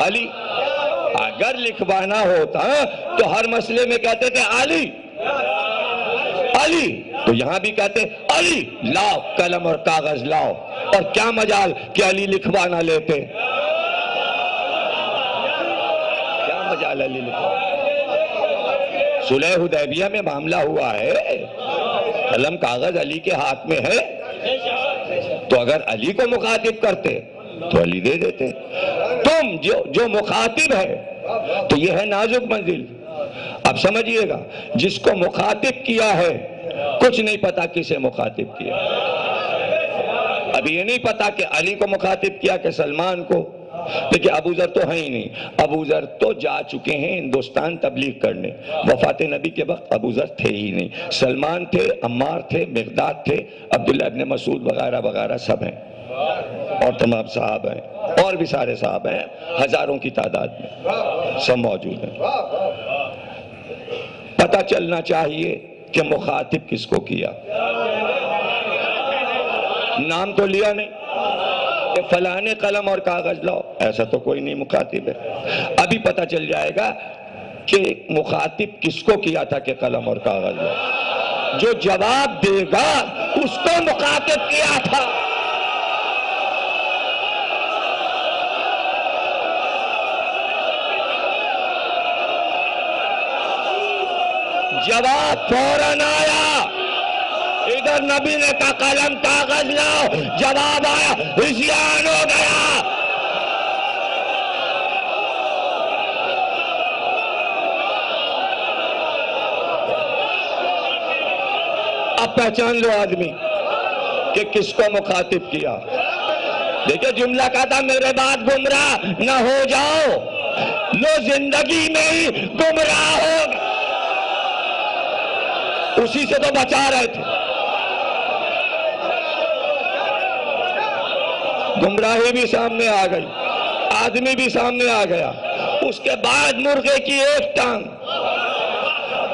Speaker 1: علی اگر لکھوانا ہوتا تو ہر مسئلے میں کہتے تھے علی علی، تو یہاں بھی کہتے علی لاؤ قلم اور کاغذ لاؤ. اور کیا مجال کہ علی لکھوانا لیتے؟ کیا مجال علی لکھوانا؟ صلح حدیبیہ میں معاملہ ہوا ہے، قلم کاغذ علی کے ہاتھ میں ہے. تو اگر علی کو مخاطب کرتے تو علی دے دیتے. تم جو مخاطب ہے، تو یہ ہے نازک منزل. اب سمجھئے گا، جس کو مخاطب کیا ہے کچھ نہیں پتا کسے مخاطب کیا. ابھی یہ نہیں پتا کہ علی کو مخاطب کیا کہ سلمان کو. دیکھیں ابو ذر تو ہیں ہی نہیں. ابو ذر تو جا چکے ہیں ہندوستان تبلیغ کرنے. وفات نبی کے وقت ابو ذر تھے ہی نہیں. سلمان تھے، عمار تھے، مقداد تھے، عبداللہ ابن مسعود وغیرہ وغیرہ سب ہیں، اور تمام صاحب ہیں، اور بھی سارے صاحب ہیں، ہزاروں کی تعداد میں سب موجود ہیں. پتہ چلنا چاہیے کہ مخاطب کس کو کیا. نام تو لیا نہیں کہ فلانے قلم اور کاغذ لاؤ، ایسا تو کوئی نہیں مخاطب ہے. ابھی پتہ چل جائے گا کہ مخاطب کس کو کیا تھا کہ قلم اور کاغذ لاؤ. جو جواب دے گا اس کو مخاطب کیا تھا. جواب فوراً آیا. ادھر نبی نے کہا قلم کاغذ لاؤ، جواب آیا، عصیان ہو گیا. اب پہچان لو آدمی کہ کس کو مخاطب کیا. دیکھیں جملہ کہا تھا میرے بعد گمراہ نہ ہو جاؤ. لو زندگی میں ہی گمراہ ہو گئے. اسی سے تو بچا رہے تھے. گمراہی بھی سامنے آ گئی، آدمی بھی سامنے آ گیا. اس کے بعد مرغے کی ایک ٹانگ.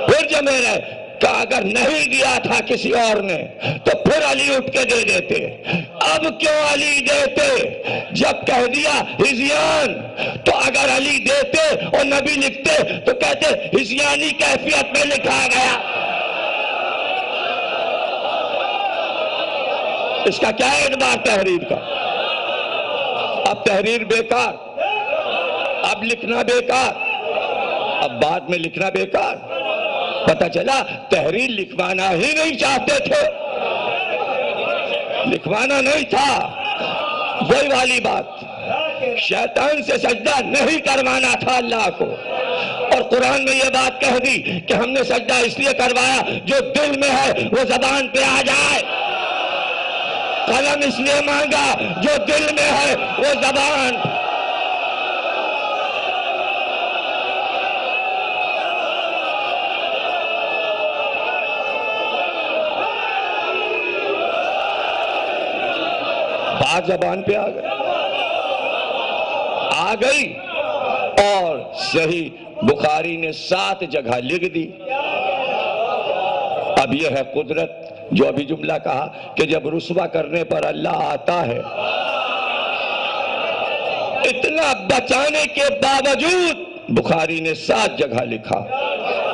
Speaker 1: پھر جمے رہے کہ اگر نہیں دیا تھا کسی اور نے تو پھر علی اٹھ کے دے دیتے. اب کیوں علی دیتے؟ جب کہہ دیا ہزیان، تو اگر علی دیتے اور نبی لکھتے تو کہتے ہزیانی کیفیت میں لکھا گیا۔ اس کا کیا اعتبار تحریر کا؟ اب تحریر بیکار، اب لکھنا بیکار، اب بعد میں لکھنا بیکار۔ پتہ چلا تحریر لکھوانا ہی نہیں چاہتے تھے، لکھوانا نہیں تھا۔ وہی والی بات، شیطان سے سجدہ نہیں کروانا تھا اللہ کو، اور قرآن میں یہ بات کہہ دی کہ ہم نے سجدہ اس لیے کروایا جو دل میں ہے وہ زبان پہ آ جائے، قلم اس لیے مانگا جو دل میں ہے وہ زبان۔ بات زبان پہ آ گئی اور صحیح بخاری نے 7 جگہ لکھ دی۔ اب یہ ہے قدرت، جو ابھی جملہ کہا کہ جب رسوا کرنے پر اللہ آتا ہے، اتنا بچانے کے باوجود بخاری نے 7 جگہ لکھا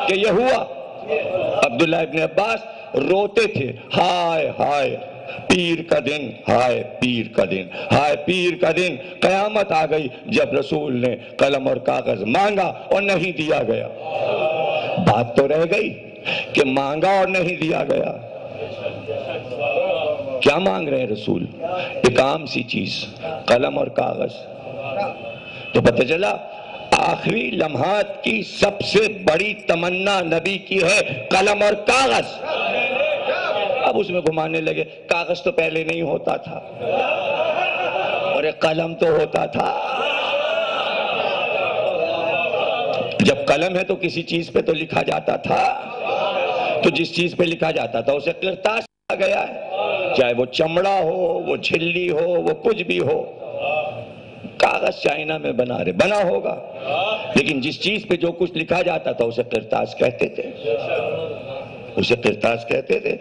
Speaker 1: کہ یہ ہوا۔ عبداللہ ابن عباس روتے تھے، ہائے ہائے پیر کا دن، ہائے پیر کا دن، ہائے پیر کا دن۔ قیامت آ گئی جب رسول نے قلم اور کاغذ مانگا اور نہیں دیا گیا۔ بات تو رہ گئی کہ مانگا اور نہیں دیا گیا۔ کیا مانگ رہے ہیں رسول؟ ایک عام سی چیز، قلم اور کاغذ۔ تو پتہ چلا آخری لمحات کی سب سے بڑی تمنا نبی کی ہے قلم اور کاغذ۔ اب اس میں گھمانے لگے، کاغذ تو پہلے نہیں ہوتا تھا اور ایک قلم تو ہوتا تھا۔ جب قلم ہے تو کسی چیز پہ تو لکھا جاتا تھا، تو جس چیز پہ لکھا جاتا تھا اسے کرتاس کہا گیا ہے، چاہے وہ چمڑا ہو، وہ جھلی ہو، وہ کچھ بھی ہو۔ کاغذ چائنا میں بنا ہوگا، لیکن جس چیز پہ جو کچھ لکھا جاتا تھا اسے کرتاس کہتے تھے، اسے کرتاس کہتے تھے۔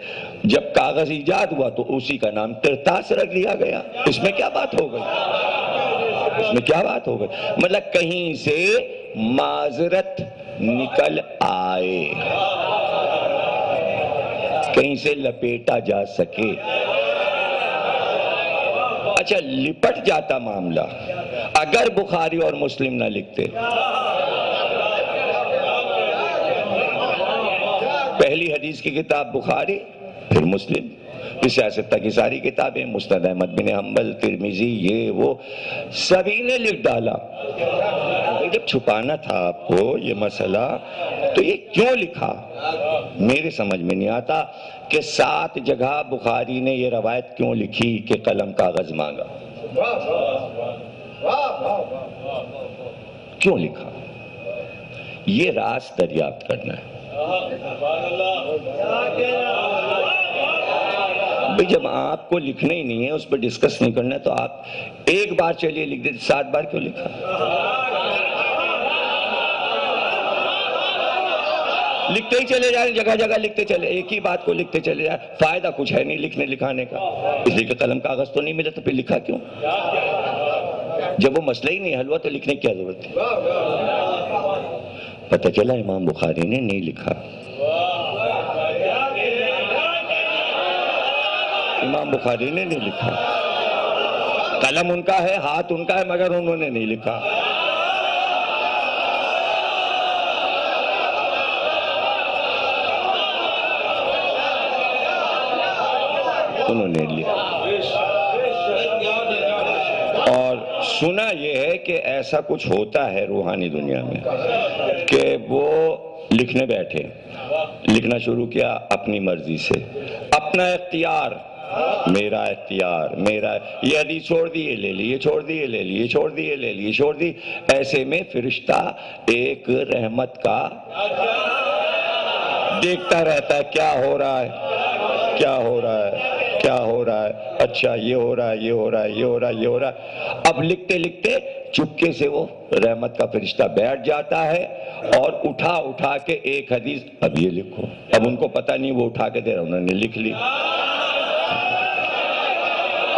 Speaker 1: جب کاغذ ایجاد ہوا تو اسی کا نام کرتاس رکھ دیا گیا۔ اس میں کیا بات ہو گئی؟ اس میں کیا بات ہو گئی؟ مطلب کہیں سے معذرت نکل آئے، کہیں سے لپیٹا جا سکے۔ اچھا لپٹ جاتا معاملہ اگر بخاری اور مسلم نہ لکھتے۔ پہلی حدیث کی کتاب بخاری، پھر مسلم، پھر سیاستہ کی ساری کتابیں، مسند احمد بن حنبل، ترمذی، یہ وہ سبھی نے لکھ ڈالا۔ جب چھپانا تھا آپ کو یہ مسئلہ تو یہ کیوں لکھا؟ میرے سمجھ میں نہیں آتا کہ 7 جگہ بخاری نے یہ روایت کیوں لکھی کہ قلم کاغذ مانگا؟ کیوں لکھا؟ یہ راز دریافت کرنا ہے۔ بھئی جب آپ کو لکھنا ہی نہیں ہے، اس پر ڈسکس نہیں کرنا ہے، تو آپ ایک بار چلیے لکھ دیتے، 7 بار کیوں لکھا؟ لکھتے ہی چلے جائیں، جگہ جگہ لکھتے چلے، ایک ہی بات کو لکھتے چلے جائیں، فائدہ کچھ ہے نہیں لکھنے لکھانے کا۔ اس لیے کہ قلم کاغذ تو نہیں ملا تو پھر لکھا کیوں؟ جب وہ مسئلہ ہی نہیں حل ہوا تو لکھنے کی کیا ضرورت تھی؟ پتہ چلا امام بخاری نے نہیں لکھا۔ امام بخاری نے نہیں لکھا۔ قلم ان کا ہے، ہاتھ ان کا ہے، مگر انہوں نے نہیں لکھا۔ انہوں نے لکھا۔ اور سنا یہ ہے کہ ایسا کچھ ہوتا ہے روحانی دنیا میں کہ وہ لکھنے بیٹھے، لکھنا شروع کیا اپنی مرضی سے، اپنا اختیار، میرا اختیار، میرا، یہ حدیث چھوڑ دی، یہ لے لی، یہ چھوڑ دی، یہ لے لی، یہ چھوڑ دی، یہ لے لی، یہ چھوڑ دی۔ ایسے میں فرشتہ ایک رحمت کا دیکھتا رہتا ہے، کیا ہو رہا ہے، کیا ہو رہا ہے، کیا ہو رہا ہے، اچھا یہ ہو رہا ہے، یہ ہو رہا ہے، یہ ہو رہا ہے، یہ ہو رہا ہے۔ اب لکھتے لکھتے چپکے سے وہ رحمت کا فرشتہ بیٹھ جاتا ہے اور اٹھا کے ایک حدیث، اب یہ لکھو۔ اب ان کو پتہ نہیں وہ اٹھا کے دے رہا، انہوں نے لکھ لی۔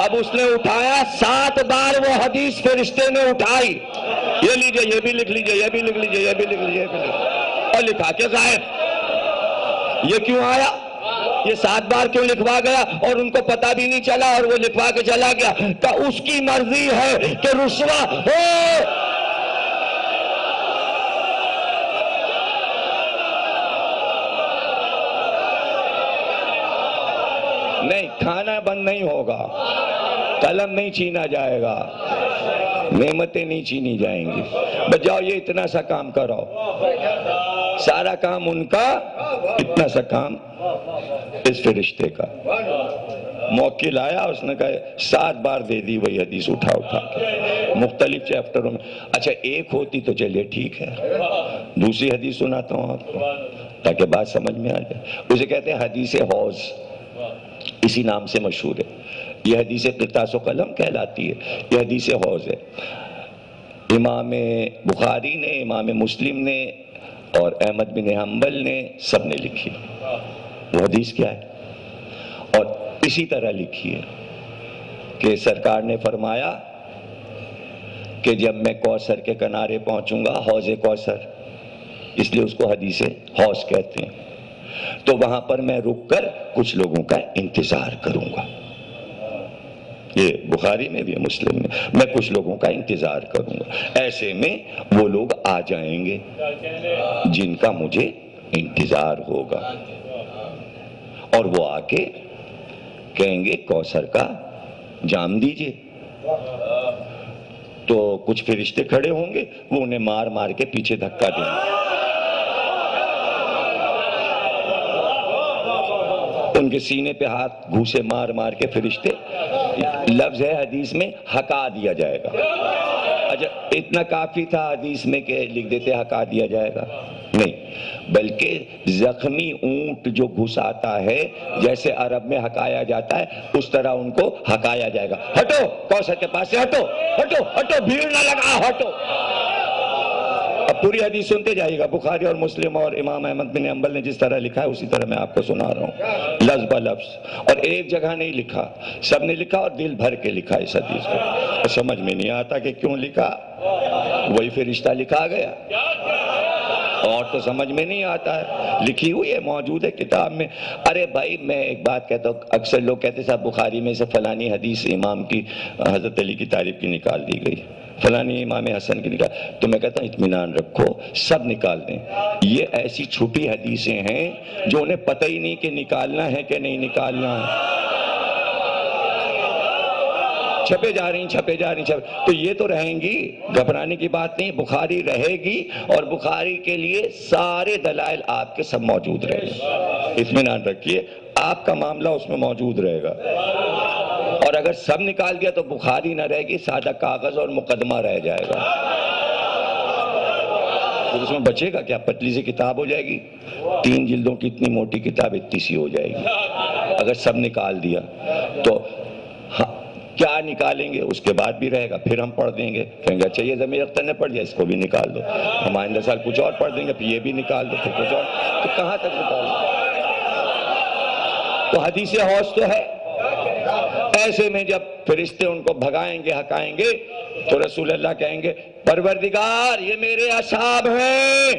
Speaker 1: اب اس نے اٹھایا 7 بار وہ حدیث فرشتے نے اٹھائی، یہ لیجئے، یہ بھی لکھ لیجئے، یہ بھی لکھ لیجئے، یہ بھی لکھ لیجئے، یہ بھی لکھ لیجئے، اور لکھا کے غائب۔ یہ کیوں آیا؟ یہ 7 بار کیوں لکھوا گیا اور ان کو پتہ بھی نہیں چلا اور وہ لکھوا کے چلا گیا؟ کہ اس کی مرضی ہے کہ رسوا ہو۔ نہیں، کھانا بند نہیں ہوگا، قلم نہیں چھینا جائے گا، نعمتیں نہیں چھینی جائیں گی، بس جاؤ یہ اتنا سا کام کرو، سارا کام ان کا، اتنا سا کام اس فرشتے کا۔ موکل آیا، اس نے کہا 7 بار دے دی وہی حدیث اٹھا کے مختلف چیپٹروں میں۔ اچھا ایک ہوتی تو چلیے ٹھیک ہے، دوسری حدیث سناتا ہوں آپ کو تاکہ بات سمجھ میں آ جائے۔ اسے کہتے ہیں حدیث حوض، اسی نام سے مشہور ہے۔ یہ حدیث قرطاس و قلم کہلاتی ہے، یہ حدیث حوض ہے۔ امام بخاری نے، امام مسلم نے اور احمد بن حنبل نے سب نے لکھی۔ وہ حدیث کیا ہے؟ اور اسی طرح لکھی ہے کہ سرکار نے فرمایا کہ جب میں کوثر کے کنارے پہنچوں گا، حوض کوثر، اس لیے اس کو حدیث حوض کہتے ہیں، تو وہاں پر میں رک کر کچھ لوگوں کا انتظار کروں گا۔ یہ بخاری میں بھی ہے، مسلم میں، میں کچھ لوگوں کا انتظار کروں گا۔ ایسے میں وہ لوگ آ جائیں گے جن کا مجھے انتظار ہوگا، اور وہ آ کے کہیں گے کوثر کا جام دیجئے، تو کچھ فرشتے کھڑے ہوں گے، وہ انہیں مار مار کے پیچھے دھکا دیں گے۔ ان کے سینے پہ ہاتھ گھوسے مار مار کے فرشتے، لفظ ہے حدیث میں ہکا دیا جائے گا۔ اچھا اتنا کافی تھا حدیث میں کہ لکھ دیتے ہکا دیا جائے گا؟ نہیں، بلکہ زخمی اونٹ جو گھساتا ہے، جیسے عرب میں ہکایا جاتا ہے، اس طرح ان کو ہکایا جائے گا۔ ہٹو کوثر کے پاس سے، ہٹو ہٹو ہٹو، بھیڑ نہ لگا، ہٹو۔ اب پوری حدیث سنتے جائیے گا، بخاری اور مسلم اور امام احمد بن حنبل نے جس طرح لکھا ہے اسی طرح میں آپ کو سنا رہا ہوں، لفظ بہ لفظ، اور ایک جگہ نہیں لکھا، سب نے لکھا اور دل بھر کے لکھا اس حدیث کو۔ سمجھ میں نہیں آتا کہ کیوں لکھا، وہی فرشتہ لکھا گیا، اور تو سمجھ میں نہیں آتا ہے، لکھی ہوئی ہے، موجود ہے کتاب میں۔ ارے بھائی میں ایک بات کہتا ہوں، اکثر لوگ کہتے صاحب بخاری میں سے فلانی حدیث امام کی، حضرت علی کی تعریف کی نکال دی گئی، فلانی امام حسن کی نکال، تو میں کہتا ہوں اطمینان رکھو، سب نکال دیں۔ یہ ایسی چھوٹی حدیثیں ہیں جو انہیں پتہ ہی نہیں کہ نکالنا ہے کہ نہیں نکالنا ہے، چھپے جا رہی چھپے جا رہی، تو یہ تو رہیں گی، گھبرانے کی بات نہیں، بخاری رہے گی، اور بخاری کے لیے سارے دلائل آپ کے سب موجود رہے گا، اطمینان رکھیے، آپ کا معاملہ اس میں موجود رہے گا۔ اور اگر سب نکال دیا تو بخاری نہ رہے گی، سادہ کاغذ اور مقدمہ رہ جائے گا، پھر اس میں بچے گا کیا؟ پتلی سی کتاب ہو جائے گی، 3 جلدوں کی اتنی موٹی کتاب اتنی سی ہو جائے گی اگر سب نکال دیا تو۔ کیا نکالیں گے اس کے بعد بھی رہے گا، پھر ہم پڑھ دیں گے، کہیں گے اچھا یہ ضمیر اختر نے پڑھ دیا، اس کو بھی نکال دو، ہم آئندہ سال کچھ اور پڑھ دیں گے، پھر یہ بھی نکال دو، پھر کچھ اور، تو کہاں تک نکال دو؟ تو حدیث حوض تو ہے۔ ایسے میں جب فرشتے ان کو بھگائیں گے، ہکائیں گے، تو رسول اللہ کہیں گے پروردگار یہ میرے اصحاب ہیں،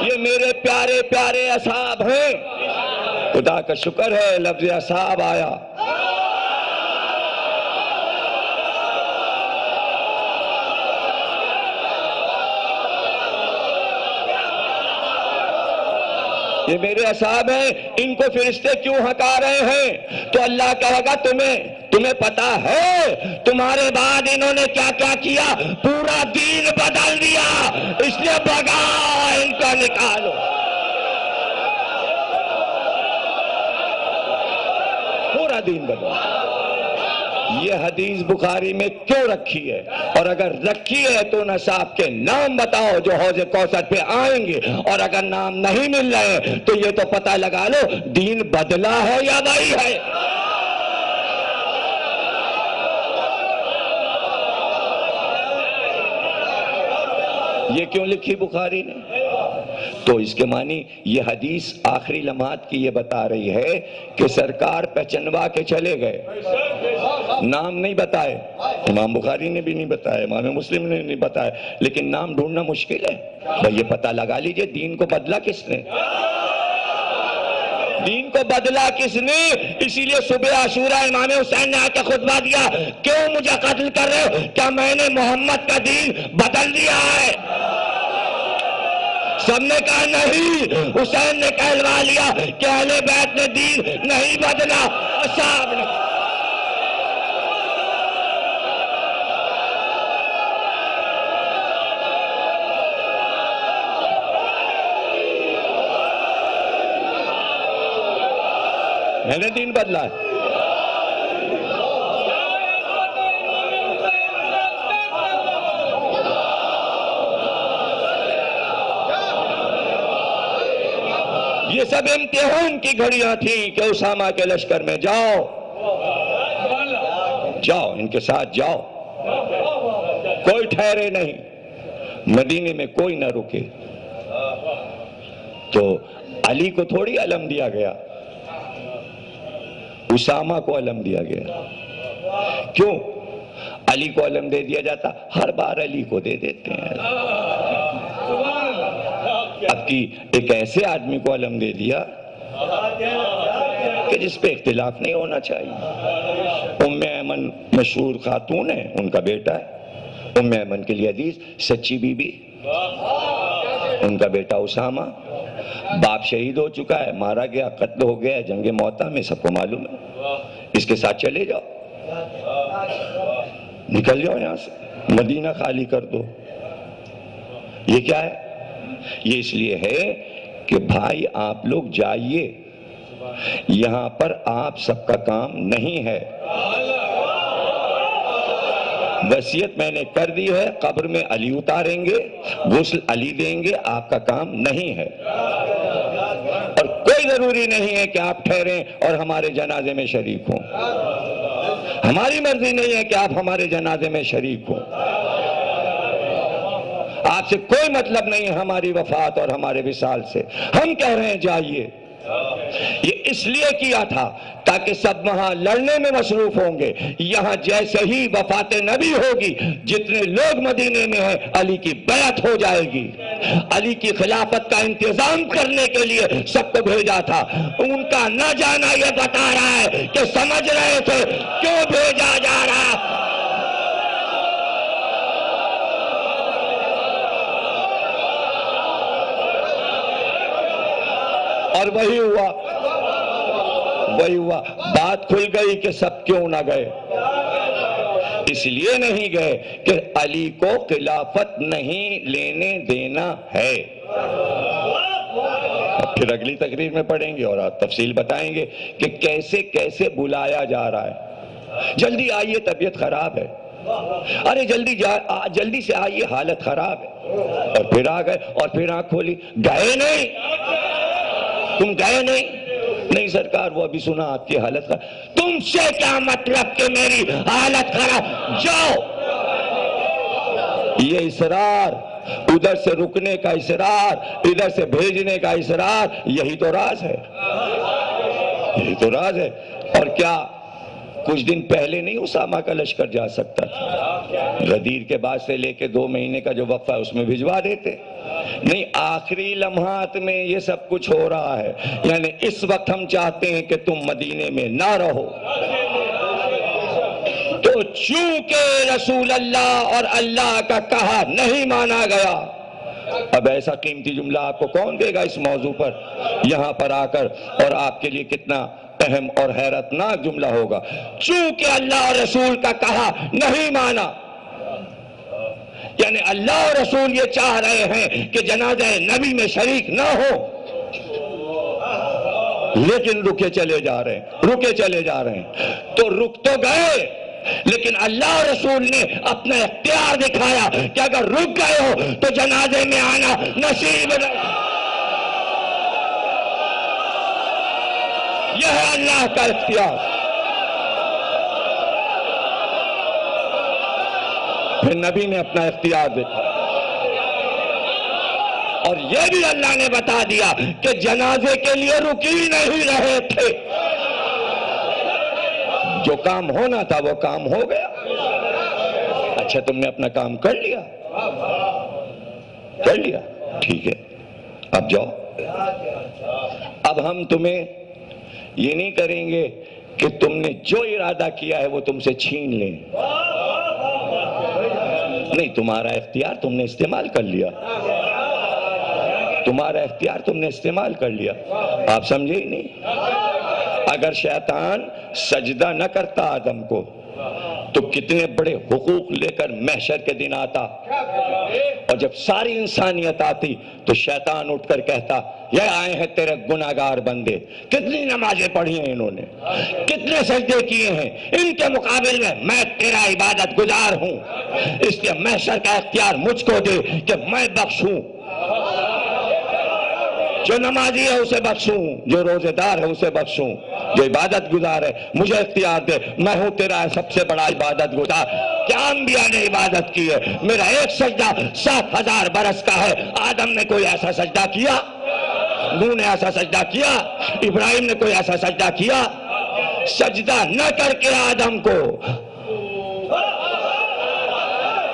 Speaker 1: یہ میرے پیارے پیارے اصحاب ہیں۔ خدا کا شکر ہے لفظ اصحاب آیا۔ یہ میرے اصحاب ہیں، ان کو فرشتے کیوں ہکا رہے ہیں؟ تو اللہ کہے گا تمہیں پتا ہے تمہارے بعد انہوں نے کیا کیا کیا؟ پورا دین بدل دیا، اس لیے بھگا ان کو نکالو۔ پورا دین بدل۔ یہ حدیث بخاری میں کیوں رکھی ہے؟ اور اگر رکھی ہے تو نصاب کے نام بتاؤ جو حوض کوثر پہ آئیں گے، اور اگر نام نہیں مل رہے تو یہ تو پتہ لگا لو دین بدلا ہے یا وہی ہے۔ یہ کیوں لکھی بخاری نے؟ تو اس کے معنی یہ حدیث آخری لمحات کی یہ بتا رہی ہے کہ سرکار پہچنوا کے چلے گئے نام نہیں بتائے، امام بخاری نے بھی نہیں بتایا، امام مسلم نے نہیں بتایا، لیکن نام ڈھونڈنا مشکل ہے۔ بھئی یہ پتہ لگا لیجئے دین کو بدلا کس نے؟ دین کو بدلا کس نے؟ اسی لیے صبح عاشوراء امام حسین نے آ کے خطبہ دیا، کیوں مجھے قتل کر رہے ہو؟ کیا میں نے محمد کا دین بدل دیا ہے؟ سب نے کہا نہیں۔ حسین نے کہلوا لیا کہ اہل بیت نے دین نہیں بدلا، اصحاب نے۔ میں نے دین بدلا ہے۔ یہ سب امتحان کی گھڑیاں تھیں کہ اسامہ کے لشکر میں جاؤ، جاؤ ان کے ساتھ جاؤ، کوئی ٹھہرے نہیں، مدینے میں کوئی نہ رکے۔ تو علی کو تھوڑی علم دیا گیا، اسامہ کو علم دیا گیا۔ کیوں علی کو علم دے دیا جاتا؟ ہر بار علی کو دے دیتے ہیں۔ اب کی ایک ایسے آدمی کو علم دے دیا کہ جس پہ اختلاف نہیں ہونا چاہیے۔ ام ایمن مشہور خاتون ہے، ان کا بیٹا ہے۔ ام ایمن کے لیے حدیث، سچی بی بی، ان کا بیٹا اسامہ، باپ شہید ہو چکا ہے، مارا گیا، قتل ہو گیا ہے جنگ موتا میں، سب کو معلوم ہے، اس کے ساتھ چلے جاؤ، نکل جاؤ یہاں سے، مدینہ خالی کر دو۔ یہ کیا ہے؟ یہ اس لیے ہے کہ بھائی آپ لوگ جائیے، یہاں پر آپ سب کا کام نہیں ہے۔ وصیت میں نے کر دی ہے، قبر میں علی اتاریں گے، غسل علی دیں گے، آپ کا کام نہیں ہے۔ اور کوئی ضروری نہیں ہے کہ آپ ٹھہریں اور ہمارے جنازے میں شریک ہوں، ہماری مرضی نہیں ہے کہ آپ ہمارے جنازے میں شریک ہوں، آپ سے کوئی مطلب نہیں ہے ہماری وفات اور ہمارے وصال سے، ہم کہہ رہے ہیں جائیے۔ یہ اس لیے کیا تھا تاکہ سب وہاں لڑنے میں مصروف ہوں گے، یہاں جیسے ہی وفات نبی ہوگی جتنے لوگ مدینے میں ہیں علی کی بیعت ہو جائے گی۔ علی کی خلافت کا انتظام کرنے کے لیے سب کو بھیجا تھا، ان کا نہ جانا یہ بتا رہا ہے کہ سمجھ رہے تھے کیوں بھیجا جا رہا ہے۔ اور وہی ہوا، بات کھل گئی کہ سب کیوں نہ گئے۔ اس لیے نہیں گئے کہ علی کو خلافت نہیں لینے دینا ہے۔ اب پھر اگلی تقریر میں پڑھیں گے اور تفصیل بتائیں گے کہ کیسے کیسے بلایا جا رہا ہے۔ جلدی آئیے، طبیعت خراب ہے، ارے جلدی سے آئیے، حالت خراب ہے۔ اور پھر آ گئے اور پھر آنکھ کھولی، گئے نہیں، تم گئے نہیں سرکار، وہ ابھی سنا آپ کی حالت خراب۔ تم سے کیا مطلب کہ میری حالت خراب، جاؤ۔ یہ اصرار، ادھر سے رکنے کا اصرار، ادھر سے بھیجنے کا اصرار، یہی تو راز ہے، یہی تو راز ہے۔ اور کیا کچھ دن پہلے نہیں اسامہ کا لشکر جا سکتا تھا؟ غدیر کے بعد سے لے کے 2 مہینے کا جو وقفہ ہے اس میں بھجوا دیتے، نہیں آخری لمحات میں یہ سب کچھ ہو رہا ہے۔ یعنی اس وقت ہم چاہتے ہیں کہ تم مدینے میں نہ رہو، تو چونکہ رسول اللہ اور اللہ کا کہا نہیں مانا گیا۔ اب ایسا قیمتی جملہ آپ کو کون دے گا اس موضوع پر یہاں پر آ کر، اور آپ کے لیے کتنا اہم اور حیرت ناک جملہ ہوگا۔ چونکہ اللہ اور رسول کا کہا نہیں مانا، یعنی اللہ اور رسول یہ چاہ رہے ہیں کہ جنازہ نبی میں شریک نہ ہو، لیکن رکے چلے جا رہے ہیں، تو رک تو گئے، لیکن اللہ اور رسول نے اپنا اختیار دکھایا کہ اگر رک گئے ہو تو جنازے میں آنا نصیب نہیں۔ یہ ہے اللہ کا اختیار۔ پھر نبی نے اپنا اختیار دیکھا، اور یہ بھی اللہ نے بتا دیا کہ جنازے کے لیے رک ہی نہیں رہے تھے، جو کام ہونا تھا وہ کام ہو گیا. اچھا تم نے اپنا کام کر لیا, کر لیا, ٹھیک ہے, اب جاؤ. اب ہم تمہیں یہ نہیں کریں گے کہ تم نے جو ارادہ کیا ہے وہ تم سے چھین لیں. نہیں, تمہارا اختیار تم نے استعمال کر لیا, تمہارا اختیار تم نے استعمال کر لیا. آپ سمجھے ہی نہیں. اگر شیطان سجدہ نہ کرتا آدم کو تو کتنے بڑے حقوق لے کر محشر کے دن آتا, اور جب ساری انسانیت آتی تو شیطان اٹھ کر کہتا یہ آئے ہیں تیرے گناہگار بندے, کتنی نمازیں پڑھی ہیں انہوں نے, کتنے سجدے کیے ہیں, ان کے مقابل میں تیرا عبادت گزار ہوں, اس لیے محشر کا اختیار مجھ کو دے کہ میں بخشوں. جو نمازی ہے اسے بخشوں, جو روزے دار ہے اسے بخشوں, جو عبادت گزار ہے مجھے اختیار دے, میں ہوں تیرا سب سے بڑا عبادت گزار. کیا انبیاء نے عبادت کی ہے؟ میرا ایک سجدہ 7,000 برس کا ہے. آدم نے کوئی ایسا سجدہ کیا؟ نوح نے ایسا سجدہ کیا؟ ابراہیم نے کوئی ایسا سجدہ کیا؟ سجدہ نہ کر کے آدم کو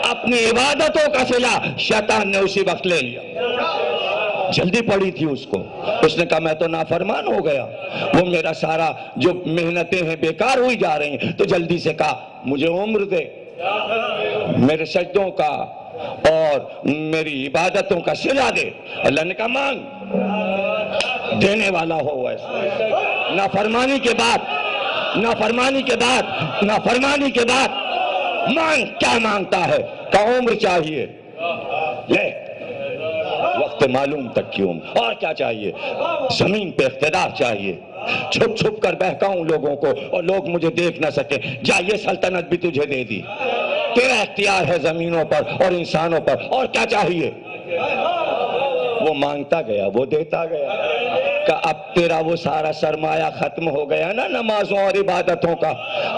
Speaker 1: اپنی عبادتوں کا صلہ شیطان نے اسی وقت لے لیا. جلدی پڑی تھی اس کو, اس نے کہا میں تو نافرمان ہو گیا, وہ میرا سارا جو محنتیں ہیں بیکار ہوئی جا رہی ہیں. تو جلدی سے کہا مجھے عمر دے, میرے سجدوں کا اور میری عبادتوں کا صلہ دے. اللہ نے کہا مانگ, دینے والا ہو. ایسا نافرمانی کے بعد, نافرمانی کے بعد, نافرمانی کے بعد مانگ. کیا مانگتا ہے؟ کہا عمر چاہیے, لے وقت معلوم تک کی عمر. اور کیا چاہیے؟ زمین پہ اقتدار چاہیے, چھپ چھپ کر بہکاؤں لوگوں کو اور لوگ مجھے دیکھ نہ سکے. جا یہ سلطنت بھی تجھے دے دی, تیرا اختیار ہے زمینوں پر اور انسانوں پر. اور کیا چاہیے؟ وہ مانگتا گیا, وہ دیتا گیا. کہ اب تیرا وہ سارا سرمایہ ختم ہو گیا نا نمازوں اور عبادتوں کا,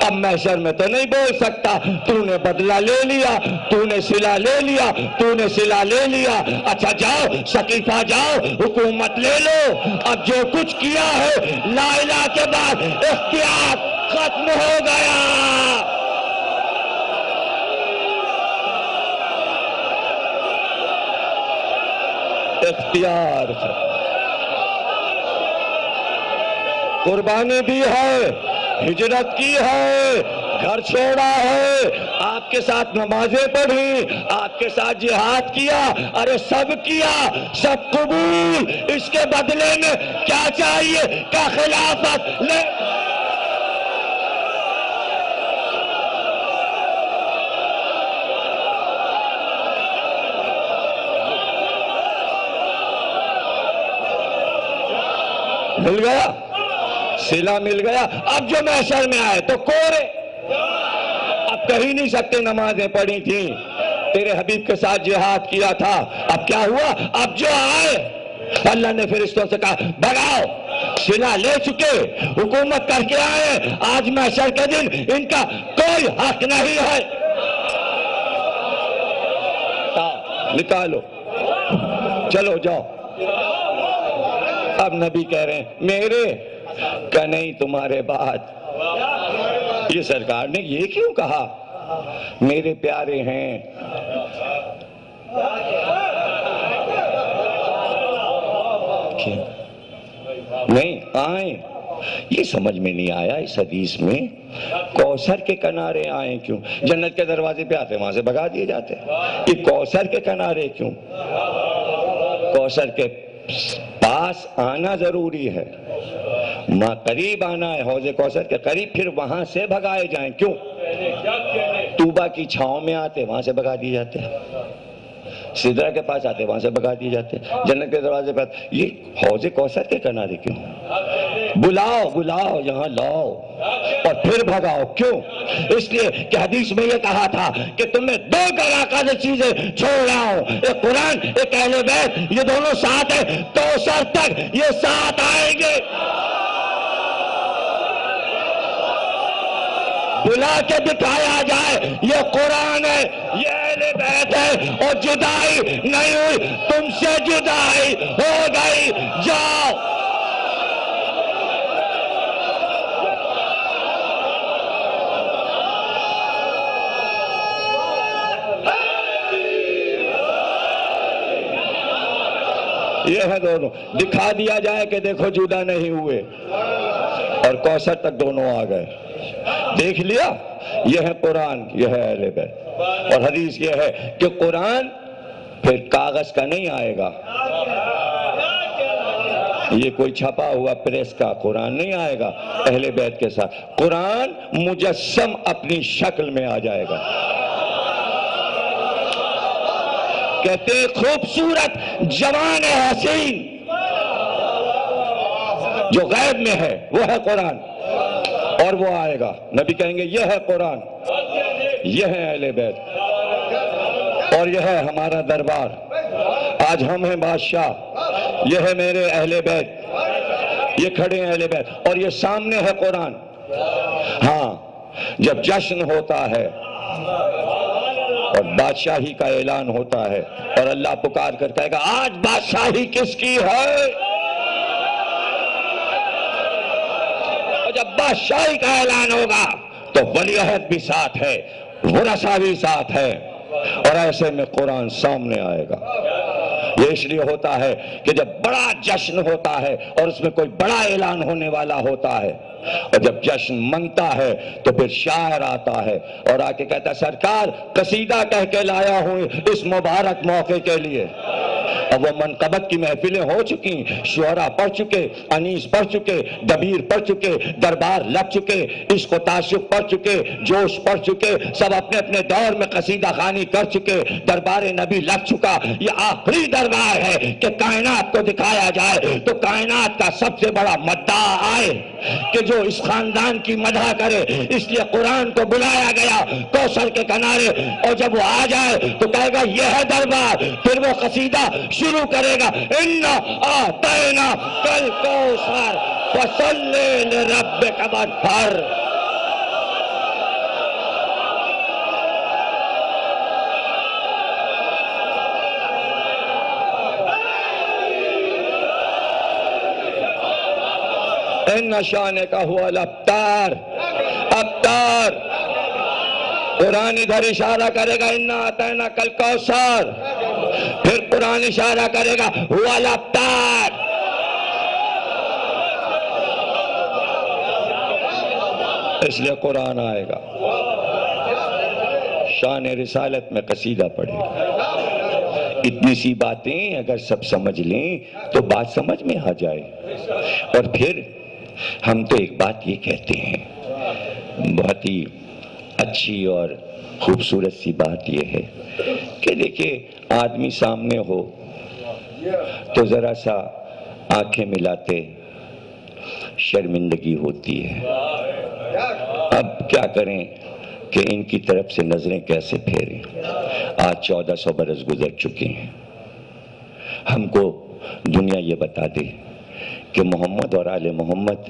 Speaker 1: اب محشر میں تو نہیں بول سکتا. تو نے بدلہ لے لیا, تو نے صلہ لے لیا, تو نے صلہ لے لیا. اچھا جاؤ سقیفہ جاؤ, حکومت لے لو. اب جو کچھ کیا ہے لا الہ کے بعد اختیار ختم ہو گیا. اختیار قربانی دی ہے, ہجرت کی ہے, گھر چھوڑا ہے, آپ کے ساتھ نمازیں پڑھی, آپ کے ساتھ جہاد کیا, ارے سب کیا, سب قبول. اس کے بدلے میں کیا چاہیے؟ کہ خلافت لے. مل گیا, صلہ مل گیا. اب جو محشر میں آئے تو کورے, اب کہی نہیں سکتے نمازیں پڑھی تھیں, تیرے حبیب کے ساتھ جہاد کیا تھا. اب کیا ہوا؟ اب جو آئے اللہ نے فرشتوں سے کہا بھگاؤ, صلہ لے چکے, حکومت کر کے آئے, آج محشر کے دن ان کا کوئی حق نہیں ہے. نکالو, چلو جاؤ. اب نبی کہہ رہے ہیں میرے, کہ نہیں تمہارے بعد. یہ سرکار نے یہ کیوں کہا؟ میرے پیارے ہیں. نہیں آئیں, یہ سمجھ میں نہیں آیا اس حدیث میں کوثر کے کنارے آئیں کیوں؟ جنت کے دروازے پہ آتے وہاں سے بھگا دیے جاتے. یہ کوثر کے کنارے کیوں؟ کوثر کے پاس آنا ضروری ہے, ماں قریب آنا ہے حوض کوثر کے قریب, پھر وہاں سے بھگائے جائیں. کیوں؟ طوبہ کی چھاؤں میں آتے وہاں سے بھگا دیے جاتے, سدرہ کے پاس آتے وہاں سے بھگا دیے جاتے, جنت کے دروازے پہ آتے. یہ حوض کوثر کے کنارے کیوں؟ بلاؤ بلاؤ یہاں لاؤ اور پھر بھگاؤ. کیوں؟ اس لیے کہ حدیث میں یہ کہا تھا کہ تمہیں دو گراکہ چیزیں چھوڑ رہا ہوں, ایک قرآن, ایک اہل بیت. یہ دونوں ساتھ ہیں, کوثر تک یہ ساتھ آئیں گے. بلا کے دکھایا جائے یہ قرآن ہے, یہ اہل بیت ہے, اور جدائی نہیں ہوئی, تم سے جدائی ہو گئی. جاؤ یہ ہے دونوں، دکھا دیا جائے کہ دیکھو جدا نہیں ہوئے، اور کوثر تک دونوں آ گئے، دیکھ لیا۔ یہ ہے قرآن، یہ ہے اہل بیت۔ اور حدیث یہ ہے کہ قرآن پھر کاغذ کا نہیں آئے گا، یہ کوئی چھپا ہوا پریس کا قرآن نہیں آئے گا اہل بیت کے ساتھ، قرآن مجسم اپنی شکل میں آ جائے گا۔ کہتے ہیں خوبصورت جوان حسین جو غیب میں ہے وہ ہے قرآن، اور وہ آئے گا، نبی کہیں گے یہ ہے قرآن، یہ ہے اہل بیت، اور یہ ہے ہمارا دربار، آج ہم ہیں بادشاہ، یہ ہے میرے اہل بیت، یہ کھڑے ہیں اہل بیت، اور یہ سامنے ہے قرآن۔ ہاں جب جشن ہوتا ہے اور بادشاہی کا اعلان ہوتا ہے اور اللہ پکار کر کہے گا آج بادشاہی کس کی ہے، اور جب بادشاہی کا اعلان ہوگا تو ولی عہد بھی ساتھ ہے، ورثہ بھی ساتھ ہے، اور ایسے میں قرآن سامنے آئے گا۔ یہ اس لیے ہوتا ہے کہ جب بڑا جشن ہوتا ہے اور اس میں کوئی بڑا اعلان ہونے والا ہوتا ہے، اور جب جشن منگتا ہے تو پھر شاعر آتا ہے اور آ کے کہتا ہے سرکار قصیدہ کہہ کے لایا ہوں اس مبارک موقع کے لیے۔ اب وہ منقبت کی محفلیں ہو چکی، شعراء پڑھ چکے، انیس پڑھ چکے، دبیر پڑھ چکے، دربار لگ چکے، عشق و تعشق پڑھ چکے، جوش پڑھ چکے، سب اپنے اپنے دور میں قصیدہ خوانی کر چکے، دربار نبی لگ چکا۔ یہ آخری دربار ہے کہ کائنات کو دکھایا جائے تو کائنات کا سب سے بڑا مداح آئے کہ جو اس خاندان کی مدح کرے، اس لیے قرآن کو بلایا گیا کوثر کے کنارے، اور جب وہ آ جائے تو کہے گا یہ ہے دربار، پھر وہ قصیدہ شروع کرے گا اِنَّا أَعْطَيْنَاكَ الْكَوْثَرَ فَصَلِّ لِرَبِّكَ وَانْحَرْ۔ اِنَّ شَانِكَ هُوَ الْأَبْتَرُ، ابتر۔ قرآن ادھر اشارہ کرے گا اِنَّا أَعْطَيْنَاكَ الْكَوْثَرَ، پھر قرآن اشارہ کرے گا هُوَ الْأَبْتَرُ۔ اس لیے قرآن آئے گا، شان رسالت میں قصیدہ پڑھے گا۔ اتنی سی باتیں اگر سب سمجھ لیں تو بات سمجھ میں آ جائے۔ اور پھر ہم تو ایک بات یہ کہتے ہیں، بہت ہی اچھی اور خوبصورت سی بات یہ ہے کہ دیکھیں آدمی سامنے ہو تو ذرا سا آنکھیں ملاتے شرمندگی ہوتی ہے، اب کیا کریں کہ ان کی طرف سے نظریں کیسے پھیریں۔ آج 1400 برس گزر چکے ہیں، ہم کو دنیا یہ بتا دے کہ محمد اور آل محمد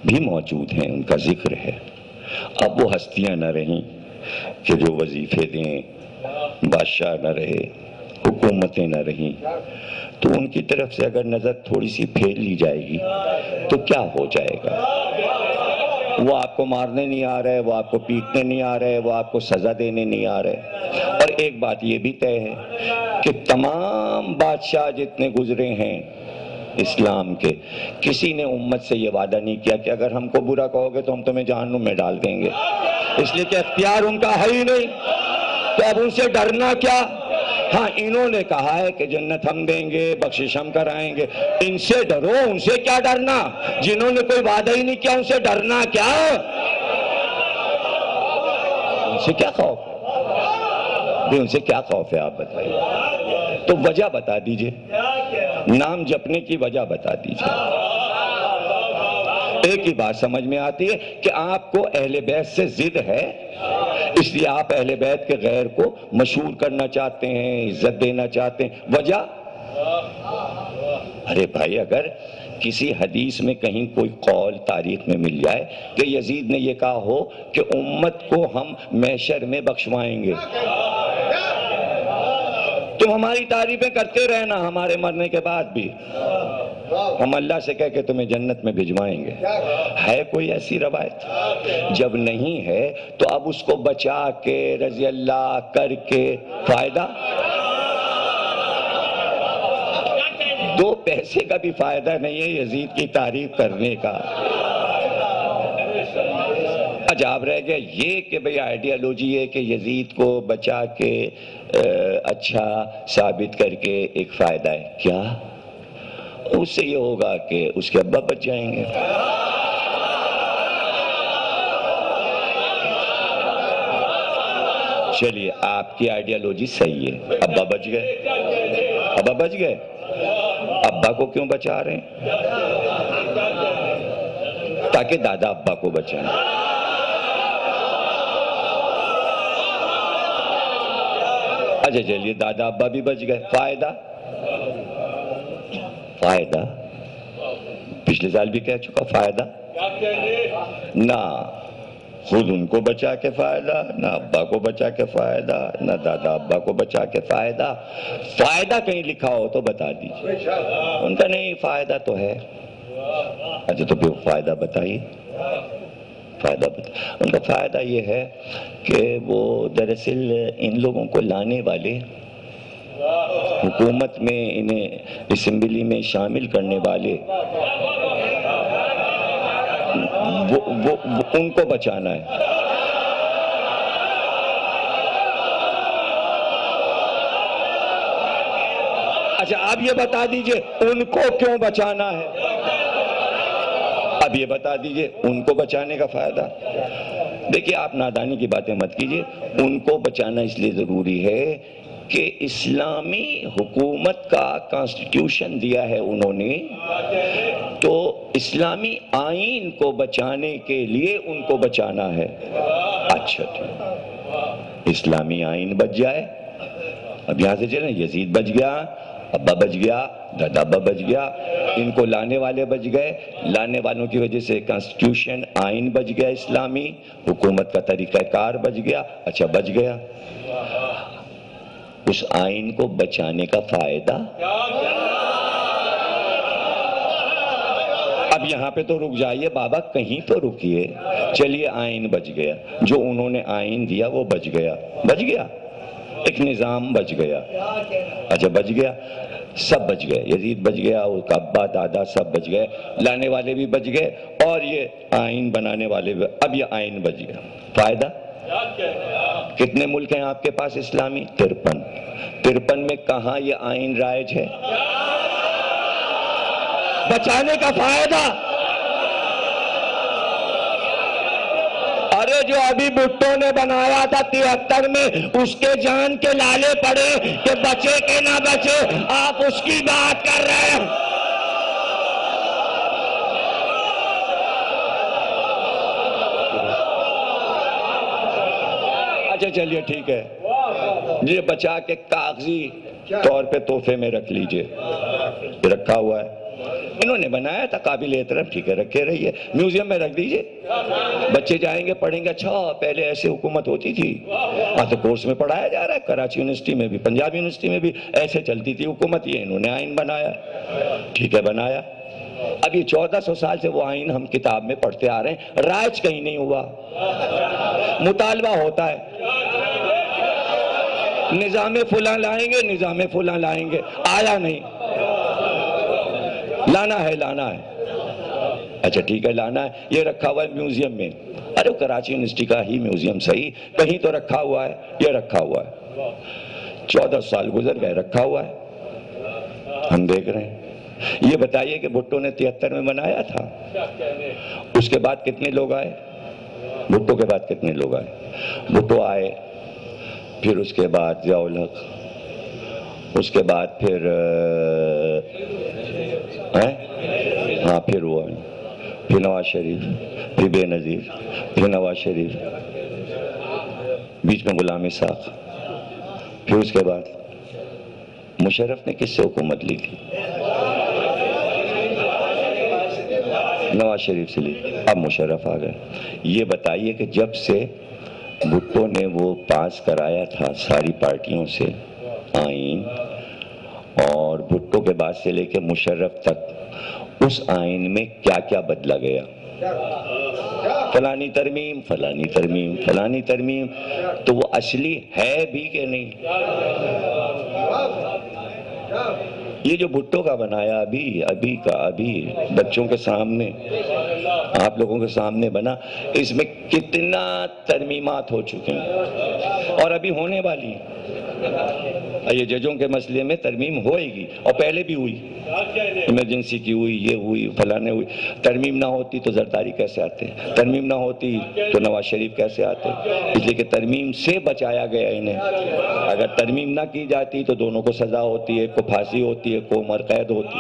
Speaker 1: بھی موجود ہیں، ان کا ذکر ہے۔ اب وہ ہستیاں نہ رہیں کہ جو وظیفے دیں، بادشاہ نہ رہے، حکومتیں نہ رہیں، تو ان کی طرف سے اگر نظر تھوڑی سی پھیر لی جائے گی تو کیا ہو جائے گا؟ وہ آپ کو مارنے نہیں آ رہے، وہ آپ کو پیٹنے نہیں آ رہے، وہ آپ کو سزا دینے نہیں آ رہے۔ اور ایک بات یہ بھی طے ہے کہ تمام بادشاہ جتنے گزرے ہیں اسلام کے، کسی نے امت سے یہ وعدہ نہیں کیا کہ اگر ہم کو برا کہو گے تو ہم تمہیں جہنم میں ڈال دیں گے، اس لیے کہ اختیار ان کا ہے ہی نہیں، تو اب ان سے ڈرنا کیا؟ ہاں انہوں نے کہا ہے کہ جنت ہم دیں گے، بخشش ہم کرائیں گے، ان سے ڈرو، ان سے کیا ڈرنا؟ جنہوں نے کوئی وعدہ ہی نہیں کیا ان سے ڈرنا کیا؟ ان سے کیا خوف ہے؟ ان سے کیا خوف ہے آپ بتائیے؟ تو وجہ بتا دیجئے، نام جپنے کی وجہ بتا دیجئے۔ ایک ہی بات سمجھ میں آتی ہے کہ آپ کو اہل بیت سے ضد ہے، اس لیے آپ اہل بیت کے غیر کو مشہور کرنا چاہتے ہیں، عزت دینا چاہتے ہیں۔ وجہ؟ ارے بھائی اگر کسی حدیث میں کہیں کوئی قول تاریخ میں مل جائے کہ یزید نے یہ کہا ہو کہ امت کو ہم محشر میں بخشوائیں گے، تم ہماری تعریفیں کرتے رہنا ہمارے مرنے کے بعد بھی، ہم اللہ سے کہہ کے تمہیں جنت میں بھجوائیں گے۔ ہے کوئی ایسی روایت؟ جب نہیں ہے تو اب اس کو بچا کے رضی اللہ کر کے فائدہ؟ دو پیسے کا بھی فائدہ نہیں ہے یزید کی تعریف کرنے کا. عجاب رہ گیا یہ کہ بھئی آئیڈیالوجی ہے کہ یزید کو بچا کے اچھا ثابت کر کے ایک فائدہ ہے. کیا اس سے یہ ہوگا کہ اس کے ابا بچ جائیں گے. چلیے آپ کی آئیڈیالوجی صحیح ہے, ابا بچ گئے. ابا بچ گئے, ابا کو کیوں بچا رہے ہیں؟ تاکہ دادا ابا کو بچائیں. اچھا چلیے دادا ابا بھی بچ گئے. فائدہ فائدہ پچھلے سال بھی کہہ چکا. فائدہ نہ خود ان کو بچا کے فائدہ, نہ ابا کو بچا کے فائدہ, نہ دادا ابا کو بچا کے فائدہ. فائدہ کہیں لکھا ہو تو بتا دیجیے. ان کا نہیں فائدہ تو ہے. اچھا تو پھر فائدہ بتائیے. فائدہ بتا. ان کا فائدہ یہ ہے کہ وہ دراصل ان لوگوں کو لانے والے, حکومت میں انہیں اسمبلی میں شامل کرنے والے, وہ ان کو بچانا ہے. اچھا آپ یہ بتا دیجئے ان کو کیوں بچانا ہے. اب یہ بتا دیجئے ان کو بچانے کا فائدہ. دیکھیے آپ نادانی کی باتیں مت کیجئے. ان کو بچانا اس لیے ضروری ہے کہ اسلامی حکومت کا کانسٹیٹیوشن دیا ہے انہوں نے, تو اسلامی آئین کو بچانے کے لیے ان کو بچانا ہے. اچھا ٹھیک, اسلامی آئین بچ جائے. اب یہاں سے چلیں, یزید بچ گیا, ابا بچ گیا, دادا ابا بچ گیا, ان کو لانے والے بچ گئے, لانے والوں کی وجہ سے کانسٹیٹیوشن آئین بچ گیا, اسلامی حکومت کا طریقہ کار بچ گیا. اچھا بچ گیا, اس آئین کو بچانے کا فائدہ. اب یہاں پہ تو رک جائیے بابا, کہیں تو رکیے. چلیے آئین بچ گیا, جو انہوں نے آئین دیا وہ بچ گیا. بچ گیا, ایک نظام بچ گیا. اچھا بچ گیا, سب بچ گئے. یزید بچ گیا, اس کا ابا دادا سب بچ گئے, لانے والے بھی بچ گئے, اور یہ آئین بنانے والے بھی. اب یہ آئین بچ گیا. فائدہ کتنے ملک ہیں آپ کے پاس اسلامی؟ 53. 53 میں کہاں یہ آئین رائج ہے؟ بچانے کا فائدہ. ارے جو ابھی بھٹو نے بنایا تھا 73 میں, اس کے جان کے لالے پڑے کہ بچے کہ نہ بچے, آپ اس کی بات کر رہے ہیں. اچھا چلیے ٹھیک ہے, یہ بچا کے کاغذی طور پہ تحفے میں رکھ لیجئے. رکھا ہوا ہے, انہوں نے بنایا تھا, قابل احترام, ٹھیک ہے رکھے رہیے, میوزیم میں رکھ دیجئے. بچے جائیں گے پڑھیں گے, اچھا پہلے ایسے حکومت ہوتی تھی. تو کورس میں پڑھایا جا رہا ہے, کراچی یونیورسٹی میں بھی, پنجاب یونیورسٹی میں بھی ایسے چلتی تھی حکومت. یہ انہوں نے آئین بنایا, ٹھیک ہے بنایا. اب یہ 1400 سال سے وہ آئین ہم کتاب میں پڑھتے آ رہے ہیں, رائج کہیں نہیں ہوا. مطالبہ ہوتا ہے, نظام فلاں لائیں گے, نظام فلاں لائیں گے, آیا نہیں. لانا ہے, لانا ہے. اچھا ٹھیک ہے لانا ہے, یہ رکھا ہوا ہے میوزیم میں. ارے کراچی یونیورسٹی کا ہی میوزیم صحیح, کہیں تو رکھا ہوا ہے, یہ رکھا ہوا ہے. 14 سال گزر گئے, رکھا ہوا ہے, ہم دیکھ رہے ہیں. یہ بتائیے کہ بھٹو نے 73 میں بنایا تھا, اس کے بعد کتنے لوگ آئے؟ بھٹو کے بعد کتنے لوگ آئے؟ بھٹو آئے, پھر اس کے بعد ضیاء الحق, اس کے بعد پھر ہاں پھر وہ آئے, پھر نواز شریف, پھر بے نظیر, پھر نواز شریف, بیچ میں غلام اسحاق, پھر اس کے بعد مشرف نے کس سے حکومت لی تھی؟ نواز شریف سے لی, اب مشرف آ گئے. یہ بتائیے کہ جب سے بھٹو نے وہ پاس کرایا تھا ساری پارٹیوں سے آئین, اور بھٹو کے بعد سے لے کے مشرف تک اس آئین میں کیا کیا بدلا گیا؟ فلانی ترمیم, فلانی ترمیم, فلانی ترمیم. تو وہ اصلی ہے بھی کہ نہیں؟ یہ جو بھٹو کا بنایا ابھی بچوں کے سامنے، آپ لوگوں کے سامنے بنا، اس میں کتنا ترمیمات ہو چکے ہیں اور ابھی ہونے والی ہیں۔ یہ ججوں کے مسئلے میں ترمیم ہوئے گی، اور پہلے بھی ہوئی، ایمرجنسی کی ہوئی، یہ ہوئی، فلانے ہوئی۔ ترمیم نہ ہوتی تو زرداری کیسے آتے؟ ترمیم نہ ہوتی تو نواز شریف کیسے آتے؟ اس لیے کہ ترمیم سے بچایا گیا انہیں۔ اگر ترمیم نہ کی جاتی تو دونوں کو سزا ہوتی ہے، ایک کو پھانسی ہوتی ہے، ایک کو عمر قید ہوتی،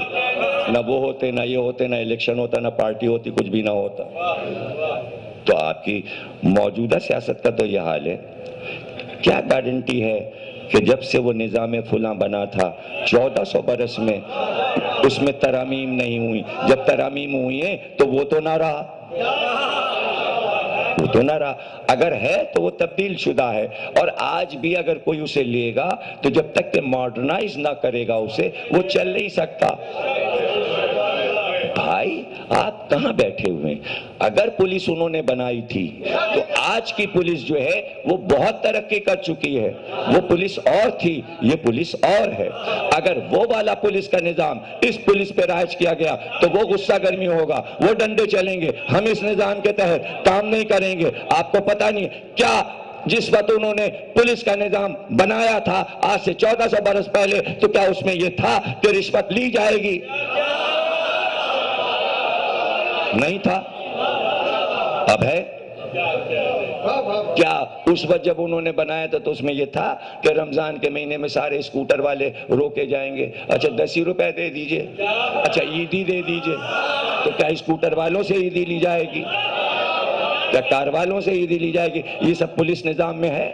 Speaker 1: نہ وہ ہوتے، نہ یہ ہوتے، نہ الیکشن ہوتا، نہ پارٹی ہوتی، کچھ بھی نہ ہوتا۔ تو آپ کی موجودہ سیاست کا تو یہ حال ہے۔ کیا گارنٹی ہے کہ جب سے وہ نظام فلاں بنا تھا 1400 برس میں اس میں ترامیم نہیں ہوئی؟ جب ترامیم ہوئی ہیں تو وہ تو نہ رہا، وہ تو نہ رہا۔ اگر ہے تو وہ تبدیل شدہ ہے، اور آج بھی اگر کوئی اسے لے گا تو جب تک کہ ماڈرنائز نہ کرے گا اسے، وہ چل نہیں سکتا۔ بھائی آپ کہاں بیٹھے ہوئے ہیں؟ اگر پولیس انہوں نے بنائی تھی تو آج کی پولیس جو ہے وہ بہت ترقی کر چکی ہے۔ وہ پولیس اور تھی، یہ پولیس اور ہے۔ اگر وہ والا پولیس کا نظام اس پولیس پہ رائج کیا گیا تو وہ غصہ گرمی ہوگا، وہ ڈنڈے چلیں گے، ہم اس نظام کے تحت کام نہیں کریں گے۔ آپ کو پتہ نہیں کیا جس وقت انہوں نے پولیس کا نظام بنایا تھا آج سے 1400 برس پہلے، تو کیا اس میں یہ تھا کہ رشوت لی جائے گی؟ نہیں تھا۔ اب ہے کیا؟ اس وقت جب انہوں نے بنایا تھا تو اس میں یہ تھا کہ رمضان کے مہینے میں سارے اسکوٹر والے روکے جائیں گے؟ اچھا 10 روپے دے دیجئے، اچھا عیدی دے دیجئے، تو کیا اسکوٹر والوں سے عیدی لی جائے گی؟ کیا کار والوں سے عیدی لی جائے گی؟ یہ سب پولیس نظام میں ہے۔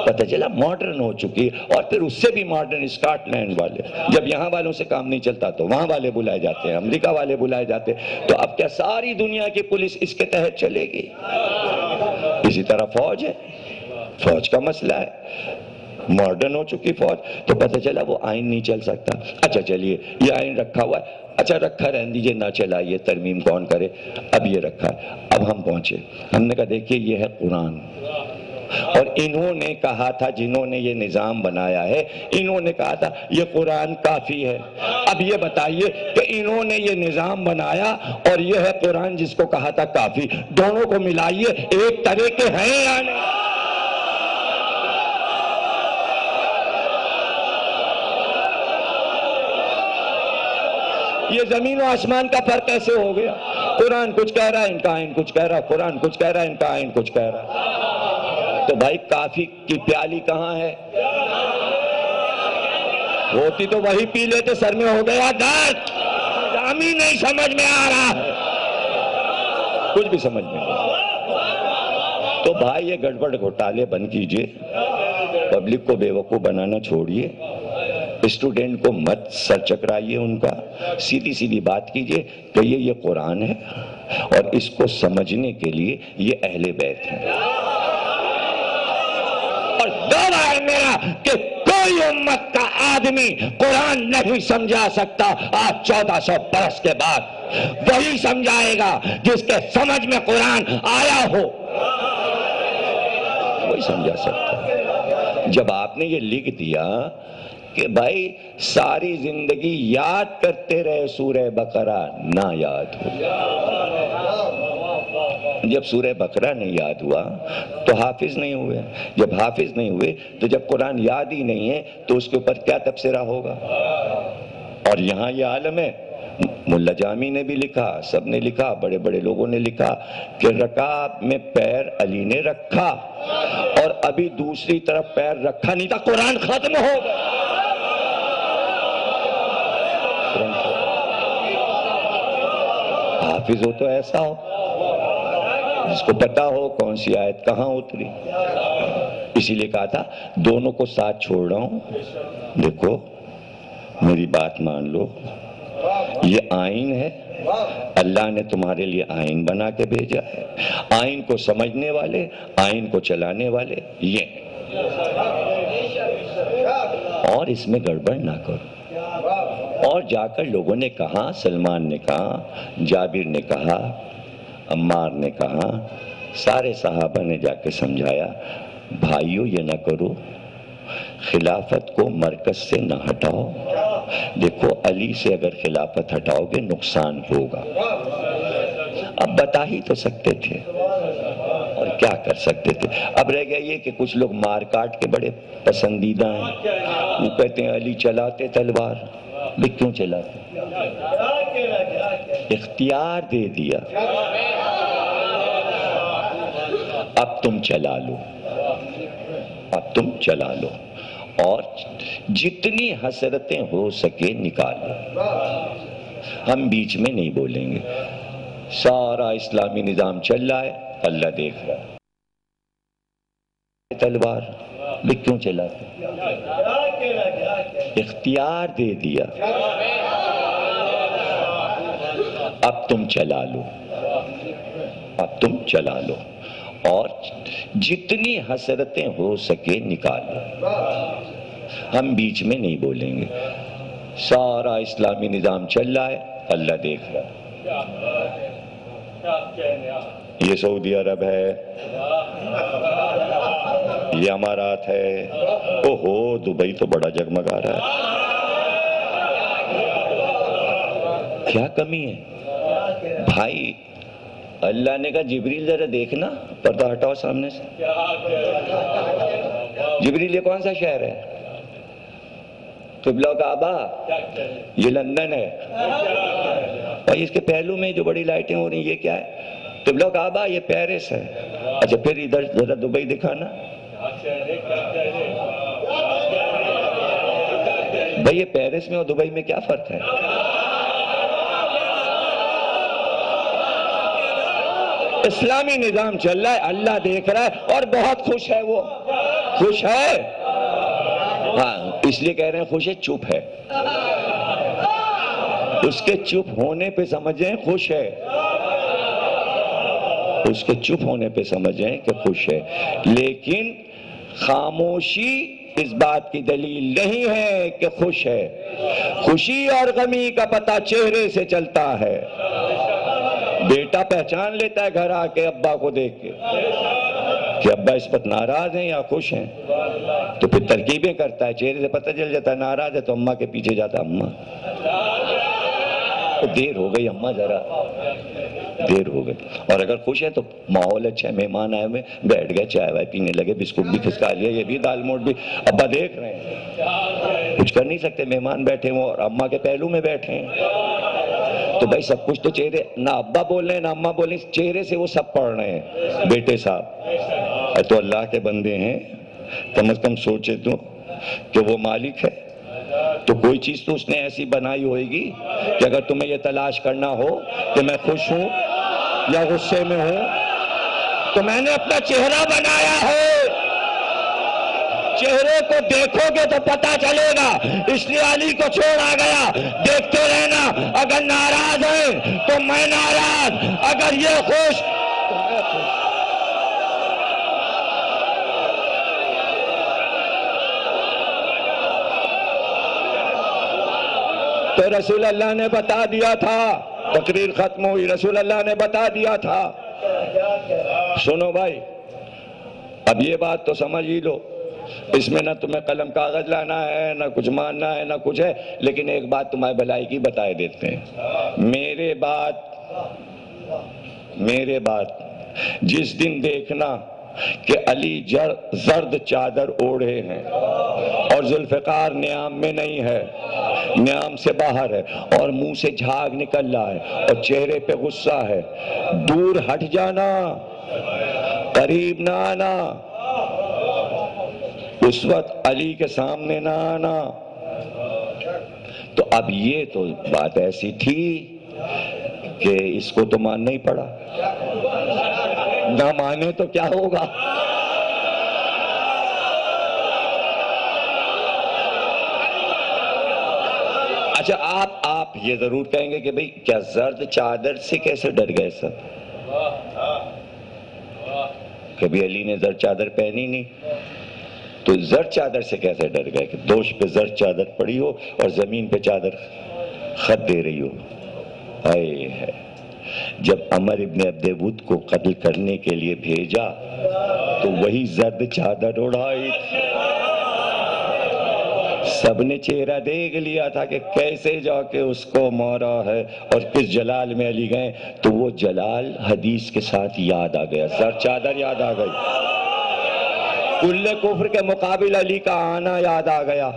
Speaker 1: پتہ چلا ماڈرن ہو چکی ہے، اور پھر اس سے بھی ماڈرن اسکاٹ لینڈ والے، جب یہاں والوں سے کام نہیں چلتا تو وہاں والے بلائے جاتے ہیں، امریکہ والے بلائے جاتے ہیں۔ تو اب کیا ساری دنیا کی پولیس اس کے تحت چلے گی؟ اسی طرح فوج ہے، فوج کا مسئلہ ہے، ماڈرن ہو چکی فوج، تو پتہ چلا وہ آئین نہیں چل سکتا۔ اچھا چلیے یہ آئین رکھا ہوا ہے، اچھا رکھا رہن دیجئے، نہ چلائیے، ترمیم کون کرے؟ اب یہ رکھا ہے۔ اب ہم پہنچے، ہم نے کہا دیکھیے یہ ہے قرآن، اور انہوں نے کہا تھا، جنہوں نے یہ نظام بنایا ہے انہوں نے کہا تھا یہ قرآن کافی ہے۔ اب یہ بتائیے کہ انہوں نے یہ نظام بنایا اور یہ ہے قرآن جس کو کہا تھا کافی، دونوں کو ملائیے، ایک طرح کے ہیں یا نہیں؟ یہ زمین و آسمان کا فرق کیسے ہو گیا؟ قرآن کچھ کہہ رہا ہے، ان کا آئین کچھ کہہ رہا ہے، قرآن کچھ کہہ رہا ہے، ان کا آئین کچھ کہہ رہا ہے۔ تو بھائی کافی کی پیالی کہاں ہے؟ ہوتی تو وہی پی لیتے، سر میں ہو گیا درد، نظام ہی نہیں سمجھ میں آ رہا ہے، کچھ بھی سمجھ میں نہیں۔ تو بھائی یہ گڑبڑ گھوٹالے بند کیجئے، پبلک کو بے وقوف بنانا چھوڑیے، اسٹوڈنٹ کو مت سر چکرائیے ان کا، سیدھی سیدھی بات کیجئے کہ یہ قرآن ہے اور اس کو سمجھنے کے لیے یہ اہل بیت ہیں۔ اور دعویٰ ہے میرا کہ کوئی امت کا آدمی قرآن نہیں سمجھا سکتا آج 1400 برس کے بعد، وہی سمجھائے گا جس کے سمجھ میں قرآن آیا ہو، وہی سمجھا سکتا۔ جب آپ نے یہ لکھ دیا کہ بھائی ساری زندگی یاد کرتے رہے سورہ بقرہ، نہ یاد ہو، جب سورہ بقرہ نہیں یاد ہوا تو حافظ نہیں ہوئے، جب حافظ نہیں ہوئے تو جب قرآن یاد ہی نہیں ہے تو اس کے اوپر کیا تبصرہ ہوگا؟ اور یہاں یہ عالم ہے، ملا جامی نے بھی لکھا، سب نے لکھا، بڑے بڑے لوگوں نے لکھا کہ رکعت میں پیر علی نے رکھا اور ابھی دوسری طرف پیر رکھا نہیں تھا، قرآن ختم ہو گیا۔ حافظ ہو تو ایسا ہو جس کو پتا ہو کون سی آیت کہاں اتری۔ اسی لیے کہا تھا دونوں کو ساتھ چھوڑ رہا ہوں، دیکھو میری بات مان لو، یہ آئین ہے، اللہ نے تمہارے لیے آئین بنا کے بھیجا ہے، آئین کو سمجھنے والے، آئین کو چلانے والے یہ، اور اس میں گڑبڑ نہ کرو۔ اور جا کر لوگوں نے کہا، سلمان نے کہا، جابر نے کہا، عمار نے کہا، سارے صحابہ نے جا کے سمجھایا، بھائیو یہ نہ کرو، خلافت کو مرکز سے نہ ہٹاؤ، دیکھو علی سے اگر خلافت ہٹاؤ گے نقصان ہوگا. اب بتا ہی تو سکتے تھے اور کیا کر سکتے تھے. اب رہ گیا یہ کہ کچھ لوگ مار کاٹ کے بڑے پسندیدہ ہیں. وہ کہتے ہیں علی چلاتے تلوار. بھی کیوں چلاتے؟ اختیار دے دیا. اب تم چلا لو، اب تم چلا لو اور جتنی حسرتیں ہو سکے نکالو. ہم بیچ میں نہیں بولیں گے. سارا اسلامی نظام چل رہا ہے، اللہ دیکھ رہا ہے. تلوار بھی کیوں چلاتے؟ اختیار دے دیا. اب تم چلا لو، اب تم چلا لو اور جتنی حسرتیں ہو سکے نکالو. ہم بیچ میں نہیں بولیں گے. سارا اسلامی نظام چل رہا ہے، اللہ دیکھ رہا ہے. یہ سعودی عرب ہے، یہ امارات ہے. اوہو دبئی تو بڑا جگمگا رہا ہے. کیا کمی ہے بھائی؟ اللہ نے کہا جبریل ذرا دیکھنا، پردہ ہٹاؤ سامنے سے. جبریل یہ کون سا شہر ہے؟ قبلہ کعبہ. یہ لندن ہے. اور اس کے پہلو میں جو بڑی لائٹیں ہو رہی ہیں یہ کیا ہے؟ قبلہ کعبہ. یہ پیرس ہے. اچھا پھر ادھر ذرا دبئی دکھانا. بھائی یہ پیرس میں اور دبئی میں کیا فرق ہے؟ اسلامی نظام چل رہا ہے، اللہ دیکھ رہا ہے اور بہت خوش ہے. وہ خوش ہے. ہاں اس لیے کہہ رہے ہیں خوش ہے. چپ ہے. اس کے چپ ہونے پہ سمجھیں خوش ہے. اس کے چپ ہونے پہ سمجھیں کہ خوش ہے. لیکن خاموشی اس بات کی دلیل نہیں ہے کہ خوش ہے. خوشی اور غمی کا پتہ چہرے سے چلتا ہے. بیٹا پہچان لیتا ہے گھر آ کے ابا کو دیکھ کے کہ ابا اس وقت ناراض ہیں یا خوش ہیں. تو پھر ترکیبیں کرتا ہے، چہرے سے پتہ چل جاتا ہے. ناراض ہے تو اماں کے پیچھے جاتا ہے. اماں دیر ہو گئی، اماں ذرا دیر ہو گئی. اور اگر خوش ہے تو ماحول اچھا ہے، مہمان آئے ہوئے بیٹھ گئے، چائے وائے پینے لگے، بسکٹ بھی کھسکا لیا، یہ بھی دال موٹ بھی. ابا دیکھ رہے ہیں، کچھ کر نہیں سکتے. مہمان بیٹھے ہوں اور اماں کے پہلو میں بیٹھے ہیں تو بھائی سب کچھ تو چہرے، نہ ابا بول رہے ہیں نہ اماں بول رہے ہیں، چہرے سے وہ سب پڑھ رہے ہیں. بیٹے صاحب تو اللہ کے بندے ہیں، کم از کم سوچے تو کہ وہ مالک ہے. تو کوئی چیز تو اس نے ایسی بنائی ہوئے گی کہ اگر تمہیں یہ تلاش کرنا ہو کہ میں خوش ہوں یا غصے میں ہوں تو میں نے اپنا چہرہ بنایا ہے. چہرے کو دیکھو گے تو پتہ چلے گا. اس لیے علی کو چھوڑا گیا. دیکھتے رہنا، اگر ناراض ہے تو میں ناراض، اگر یہ خوش تو میں خوش. تو رسول اللہ نے بتا دیا تھا. تقریر ختم ہوئی، رسول اللہ نے بتا دیا تھا. سنو بھائی، اب یہ بات تو سمجھ ہی لو، اس میں نہ تمہیں قلم کاغذ لانا ہے نہ کچھ ماننا ہے نہ کچھ ہے. لیکن ایک بات تمہاری بھلائی کی بتائے دیتے ہیں. میرے بات جس دن دیکھنا کہ علی زرد چادر اوڑھے ہیں اور ذوالفقار نیام میں نہیں ہے، نیام سے باہر ہے اور منہ سے جھاگ نکل رہا ہے اور چہرے پہ غصہ ہے، دور ہٹ جانا، قریب نہ آنا. اس وقت علی کے سامنے نہ آنا. تو اب یہ تو بات ایسی تھی کہ اس کو تو ماننا ہی پڑا. نہ مانے تو کیا ہوگا. اچھا آپ یہ ضرور کہیں گے کہ بھئی کیا زرد چادر سے کیسے ڈر گئے سب؟ کبھی علی نے زرد چادر پہنی نہیں تو زرد چادر سے کیسے ڈر گئے کہ دوش پہ زرد چادر پڑی ہو اور زمین پہ چادر خط دے رہی ہو. آئے ہے جب عمر ابن عبد ود کو قتل کرنے کے لیے بھیجا تو وہی زرد چادر اڑائی. سب نے چہرہ دیکھ لیا تھا کہ کیسے جا کے اس کو مارا ہے اور کس جلال میں علی گئے، تو وہ جلال حدیث کے ساتھ یاد آ گیا، سر چادر یاد آ گئی، کل کفر کے مقابل علی کا آنا یاد آ گیا۔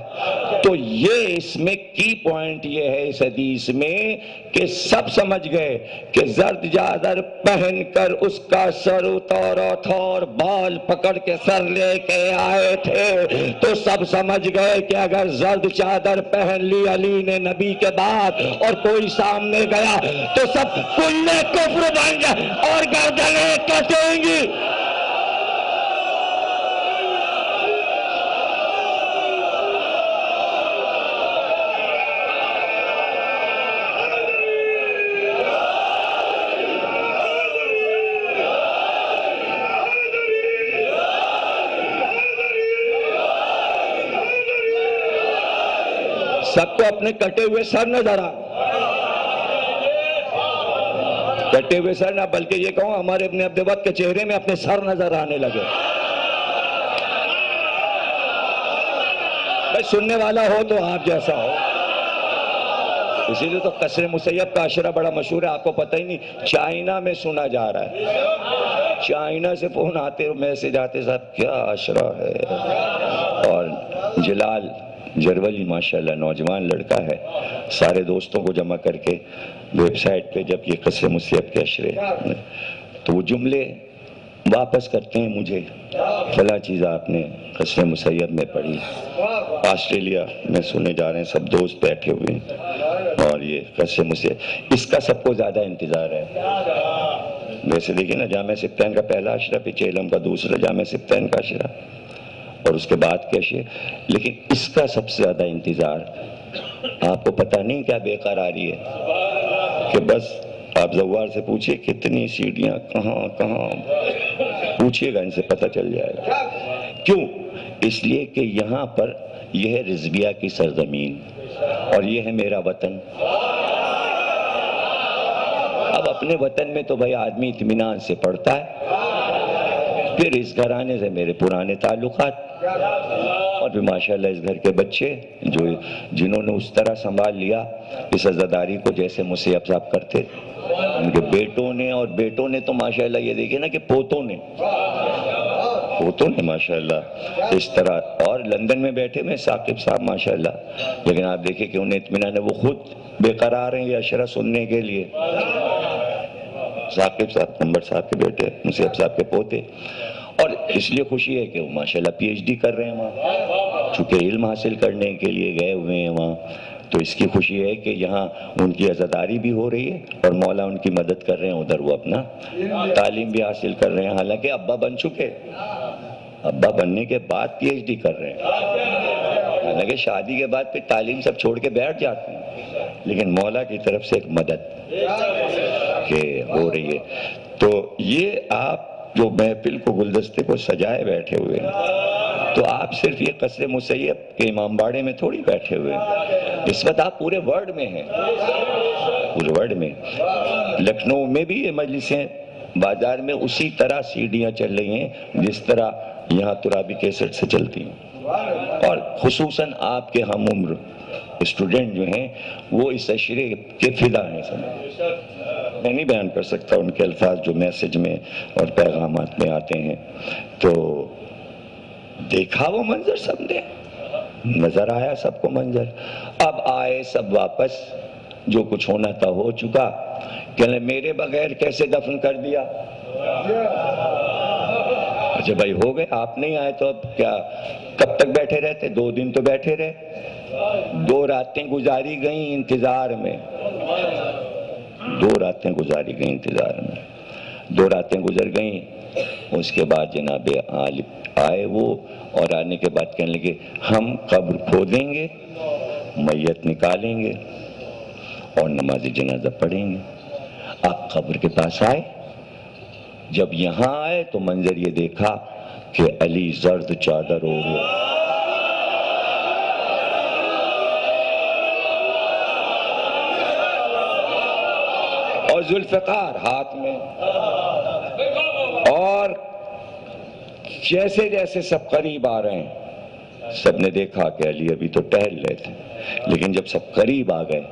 Speaker 1: تو یہ اس میں کی پوائنٹ یہ ہے اس حدیث میں کہ سب سمجھ گئے کہ زرد چادر پہن کر اس کا سر اتارا تھا اور بال پکڑ کے سر لے کے آئے تھے، تو سب سمجھ گئے کہ اگر زرد چادر پہن لی علی نے نبی کے بعد اور کوئی سامنے گیا تو سب کل کفر بن گئے اور گردنیں کٹیں گی۔ سب کو اپنے کٹے ہوئے سر نظر آ، کٹے ہوئے سر نہ بلکہ یہ کہوں ہمارے ابن عبد الوہاب کے چہرے میں اپنے سر نظر آنے لگے۔ بھائی سننے والا ہو تو آپ جیسا ہو، اسی لیے تو قصر مسیب کا عشرہ بڑا مشہور ہے، آپ کو پتہ ہی نہیں چائنا میں سنا جا رہا ہے، چائنا سے فون آتے میسج آتے صاحب کیا عشرہ ہے۔ اور جلال جرولی ماشاءاللہ نوجوان لڑکا ہے، سارے دوستوں کو جمع کر کے ویب سائٹ پہ جب یہ قصر مسیب کے عشرے تو وہ جملے واپس کرتے ہیں مجھے، فلاں چیز آپ نے قصر مسیب میں پڑھی، آسٹریلیا میں سنے جا رہے ہیں، سب دوست بیٹھے ہوئے ہیں اور یہ قصر مسیب اس کا سب کو زیادہ انتظار ہے۔ ویسے دیکھیں نا جامع سبطین کا پہلا عشرہ، پھر چہلم کا دوسرا جامع سبطین کا عشرہ اور اس کے بعد کے عشرے، لیکن اس کا سب سے زیادہ انتظار آپ کو پتہ نہیں کیا بے قراری ہے کہ بس آپ زوار سے پوچھئے کتنی سیڑھیاں کہاں کہاں، پوچھئے گا ان سے پتہ چل جائے گا۔ کیوں؟ اس لیے کہ یہاں پر یہ ہے رضویہ کی سرزمین اور یہ ہے میرا وطن۔ اب اپنے وطن میں تو بھائی آدمی اطمینان سے پڑھتا ہے، پھر اس گھرانے سے میرے پرانے تعلقات اور پھر ماشاءاللہ اس گھر کے بچے جنہوں نے اس طرح سنبھال لیا اس عزاداری کو جیسے مسیب صاحب کرتے، ان کے بیٹوں نے اور بیٹوں نے تو ماشاءاللہ یہ دیکھیں نا کہ پوتوں نے ماشاءاللہ اس طرح، اور لندن میں بیٹھے میں ثاقب صاحب ماشاءاللہ، لیکن آپ دیکھیں کہ انہیں اطمینان ہے، وہ خود بے قرار ہیں یہ عشرہ سننے کے لیے۔ ثاقب صاحب نمبر صاحب کے بیٹے، مسیب صاحب کے پوتے، اور اس لیے خوشی ہے کہ وہ ماشاءاللہ پی ایچ ڈی کر رہے ہیں وہاں، چونکہ علم حاصل کرنے کے لیے گئے ہوئے ہیں وہاں، تو اس کی خوشی ہے کہ یہاں ان کی عزاداری بھی ہو رہی ہے اور مولا ان کی مدد کر رہے ہیں، ادھر وہ اپنا تعلیم بھی حاصل کر رہے ہیں، حالانکہ ابا بن چکے، ابا بننے کے بعد پی ایچ ڈی کر رہے ہیں، حالانکہ شادی کے بعد پھر تعلیم سب چھوڑ کے بیٹھ جاتے ہیں، لیکن مولا کی طرف سے ایک مدد کہ ہو رہی ہے۔ تو یہ آپ جو محفل کو گلدستے کو سجائے بیٹھے ہوئے ہیں، تو آپ صرف یہ قصر مسیب کے امام باڑے میں تھوڑی بیٹھے ہوئے ہیں، اس وقت آپ پورے ورلڈ میں ہیں، پورے ورلڈ میں۔ لکھنؤ میں بھی یہ مجلسیں بازار میں اسی طرح سیڑھیاں چل رہی ہیں جس طرح یہاں ترابی کیسٹ سے چلتی ہیں، اور خصوصاً آپ کے ہم عمر اسٹوڈنٹ جو ہیں وہ اس عشرے کے فدا ہیں، میں نہیں بیان کر سکتا ان کے الفاظ جو میسج میں اور پیغامات میں آتے ہیں۔ تو دیکھا وہ منظر سب نے، نظر آیا سب کو منظر، اب آئے سب واپس، جو کچھ ہونا تھا ہو چکا، کہنے میرے بغیر کیسے دفن کر دیا؟ اچھا بھائی ہو گئے، آپ نہیں آئے تو اب کیا کب تک بیٹھے رہتے؟ 2 دن تو بیٹھے رہے، 2 راتیں گزاری گئیں انتظار میں، 2 راتیں گزاری گئیں انتظار میں، 2 راتیں گزر گئیں، اس کے بعد جناب عالم آئے وہ، اور آنے کے بعد کہنے لگے ہم قبر کھودیں گے، میت نکالیں گے اور نماز جنازہ پڑھیں گے۔ آپ قبر کے پاس آئے، جب یہاں آئے تو منظر یہ دیکھا کہ علی زرد چادر اوڑھے، اور ذوالفقار ہاتھ میں، اور جیسے جیسے سب قریب آ رہے ہیں سب نے دیکھا کہ علی ابھی تو ٹہل رہے تھے، لیکن جب سب قریب آ گئے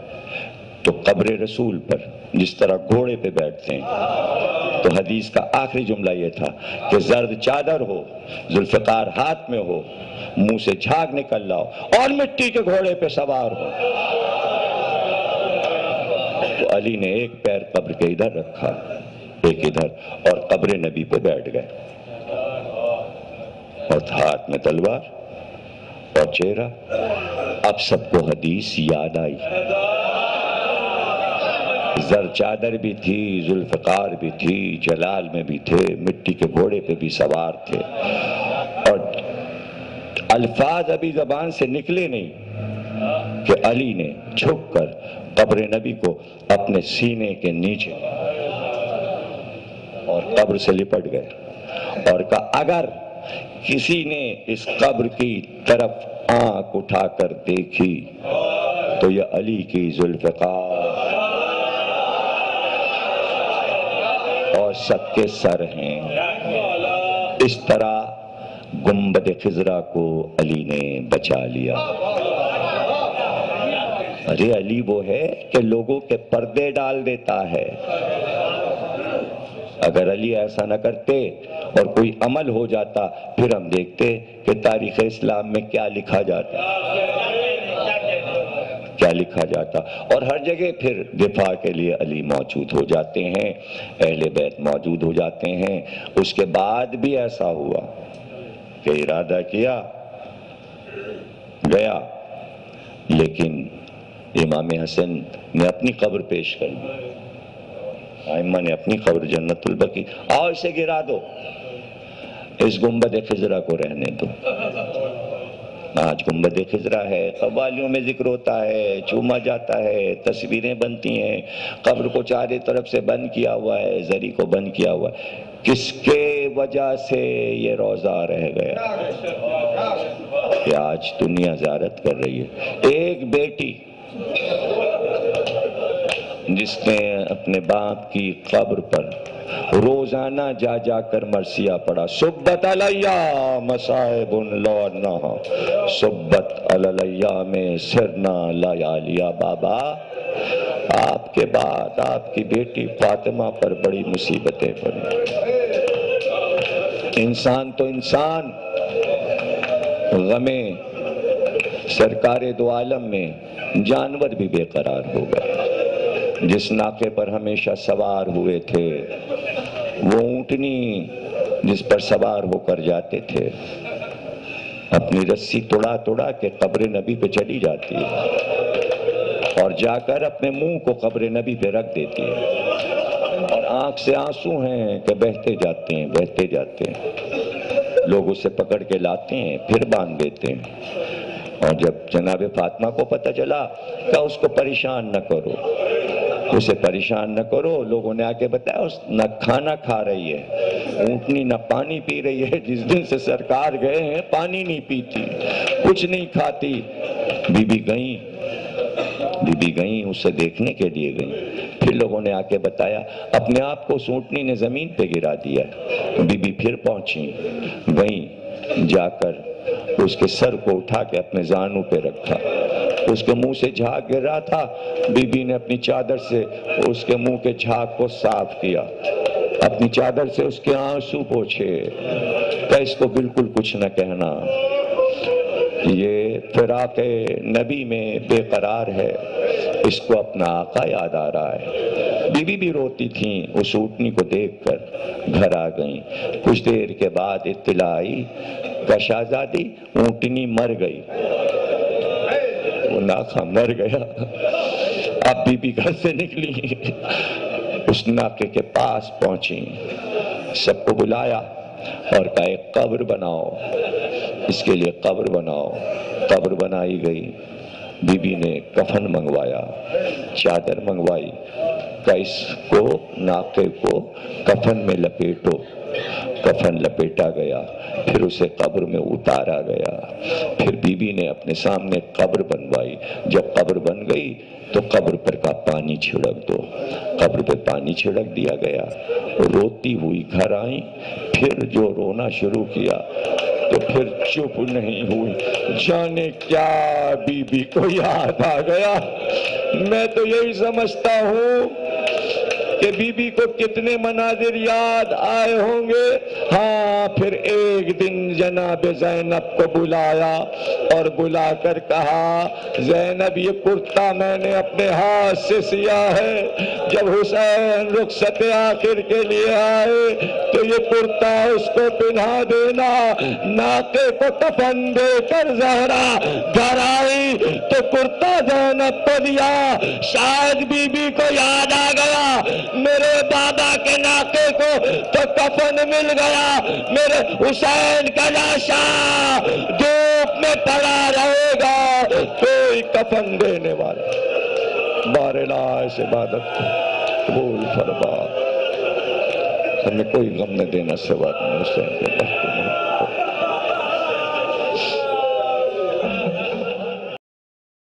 Speaker 1: تو قبر رسول پر جس طرح گھوڑے پہ بیٹھتے ہیں، تو حدیث کا آخری جملہ یہ تھا کہ زرد چادر ہو، ذوالفقار ہاتھ میں ہو، منہ سے جھاگ نکل رہا ہو اور مٹی کے گھوڑے پہ سوار ہو۔ تو علی نے ایک پیر قبر کے ادھر رکھا، ایک ادھر، اور قبر نبی پہ بیٹھ گئے، اور ہاتھ میں تلوار اور چہرہ۔ اب سب کو حدیث یاد آئی، زر چادر بھی تھی، ذوالفقار بھی تھی، جلال میں بھی تھے، مٹی کے گھوڑے پہ بھی سوار تھے، اور الفاظ ابھی زبان سے نکلے نہیں کہ علی نے جھک کر قبر نبی کو اپنے سینے کے نیچے اور قبر سے لپٹ گئے اور کہا اگر کسی نے اس قبر کی طرف آنکھ اٹھا کر دیکھی تو یہ علی کی ذوالفقار اور سب کے سر ہیں۔ اس طرح گنبد خضرا کو علی نے بچا لیا۔ ارے علی وہ ہے کہ لوگوں کے پردے ڈال دیتا ہے۔ اگر علی ایسا نہ کرتے اور کوئی عمل ہو جاتا، پھر ہم دیکھتے کہ تاریخ اسلام میں کیا لکھا جاتا، کیا لکھا جاتا، اور ہر جگہ پھر دفاع کے لیے علی موجود ہو جاتے ہیں، اہل بیت موجود ہو جاتے ہیں۔ اس کے بعد بھی ایسا ہوا کہ ارادہ کیا گیا، لیکن امام حسن نے اپنی قبر پیش کر دی، ائمہ نے اپنی قبر جنت البقیع، آؤ اسے گرا دو، اس گنبد خضرا کو رہنے دو۔ آج گنبد خضرا ہے، قوالیوں میں ذکر ہوتا ہے، چوما جاتا ہے، تصویریں بنتی ہیں، قبر کو چارے طرف سے بند کیا ہوا ہے، زری کو بند کیا ہوا ہے۔ کس کے وجہ سے یہ روضہ رہ گیا کہ آج دنیا زیارت کر رہی ہے؟ ایک بیٹی جس نے اپنے باپ کی قبر پر روزانہ جا جا کر مرثیہ پڑھا، سبت علیہ مصائب لونہا، سبت علیہ میں سرنا لیالیا۔ بابا آپ کے بعد آپ کی بیٹی فاطمہ پر بڑی مصیبتیں پڑی۔ انسان تو انسان، غم سرکار دو عالم میں جانور بھی بے قرار ہو گئے۔ جس ناقے پر ہمیشہ سوار ہوئے تھے، وہ اونٹنی جس پر سوار ہو کر جاتے تھے، اپنی رسی توڑا کے قبر نبی پہ چلی جاتی ہے اور جا کر اپنے منہ کو قبر نبی پہ رکھ دیتی ہے، اور آنکھ سے آنسو ہیں کہ بہتے جاتے ہیں، بہتے جاتے ہیں۔ لوگ اسے پکڑ کے لاتے ہیں، پھر باندھ دیتے ہیں، اور جب جناب فاطمہ کو پتہ چلا کہ اس کو پریشان نہ کرو، اسے پریشان نہ کرو، لوگوں نے آ کے بتایا اس نہ کھانا کھا رہی ہے، اونٹنی نہ پانی پی رہی ہے، جس دن سے سرکار گئے ہیں پانی نہیں پیتی، کچھ نہیں کھاتی۔ بی بی گئیں اسے دیکھنے کے لیے گئیں، پھر لوگوں نے آ کے بتایا اپنے آپ کو اس اونٹنی نے زمین پہ گرا دیا۔ بی بی پھر پہنچی، گئیں، جا کر اس کے سر کو اٹھا کے اپنے زانوں پہ رکھا، اس کے منہ سے جھاگ گر رہا تھا، بی بی نے اپنی چادر سے اس کے منہ کے جھاگ کو صاف کیا، اپنی چادر سے اس کے آنسو پوچھے کہ اس کو بالکل کچھ نہ کہنا، یہ فراق نبی میں بے قرار ہے، اس کو اپنا آقا یاد آ رہا ہے۔ بی بی بھی روتی تھیں، اس اونٹنی کو دیکھ کر گھر آ گئیں۔ کچھ دیر کے بعد اطلاع آئی کہ شہزادی اونٹنی مر گئی، وہ ناقہ مر گیا۔ اب بی بی گھر سے نکلی، اس ناقے کے پاس پہنچی، سب کو بلایا اور کہا ایک قبر بناؤ، اس کے لیے قبر بناؤ۔ قبر بنائی گئی، بی بی نے کفن منگوایا، چادر منگوائی کہ اس کو ناقے کو کفن میں لپیٹو۔ کفن لپیٹا گیا، پھر اسے قبر میں اتارا گیا، پھر بی بی نے اپنے سامنے قبر بنوائی۔ جب قبر بن گئی تو قبر پر کا پانی چھڑک دو۔ قبر پر پانی چھڑک دیا گیا، روتی ہوئی گھر آئیں، پھر جو رونا شروع کیا تو پھر چپ نہیں ہوئی، جانے کیا بی بی کو یاد آ گیا۔ میں تو یہی سمجھتا ہوں کہ بی بی کو کتنے مناظر یاد آئے ہوں گے۔ ہاں پھر ایک دن جناب زینب کو بلایا اور بلا کر کہا زینب یہ کرتا میں نے اپنے ہاتھ سے سیا ہے، جب حسین رخصت آخر کے لیے آئے تو یہ کرتا اس کو پہنا دینا۔ ناقے کو کفن دے کر زہرا گھر آئی تو کرتا زینب کو دیا، شاید بی بی کو یاد آ گیا میرے بابا کے ناقے کو تو کفن مل گیا، میرے حسین کا لاشا دھوپ میں پڑا رہے گا، کوئی کفن دینے والا۔ بارلا اس عبادت کو قبول فرما، ہمیں کوئی غم نہ دینا سوا حسین کے بخت میں۔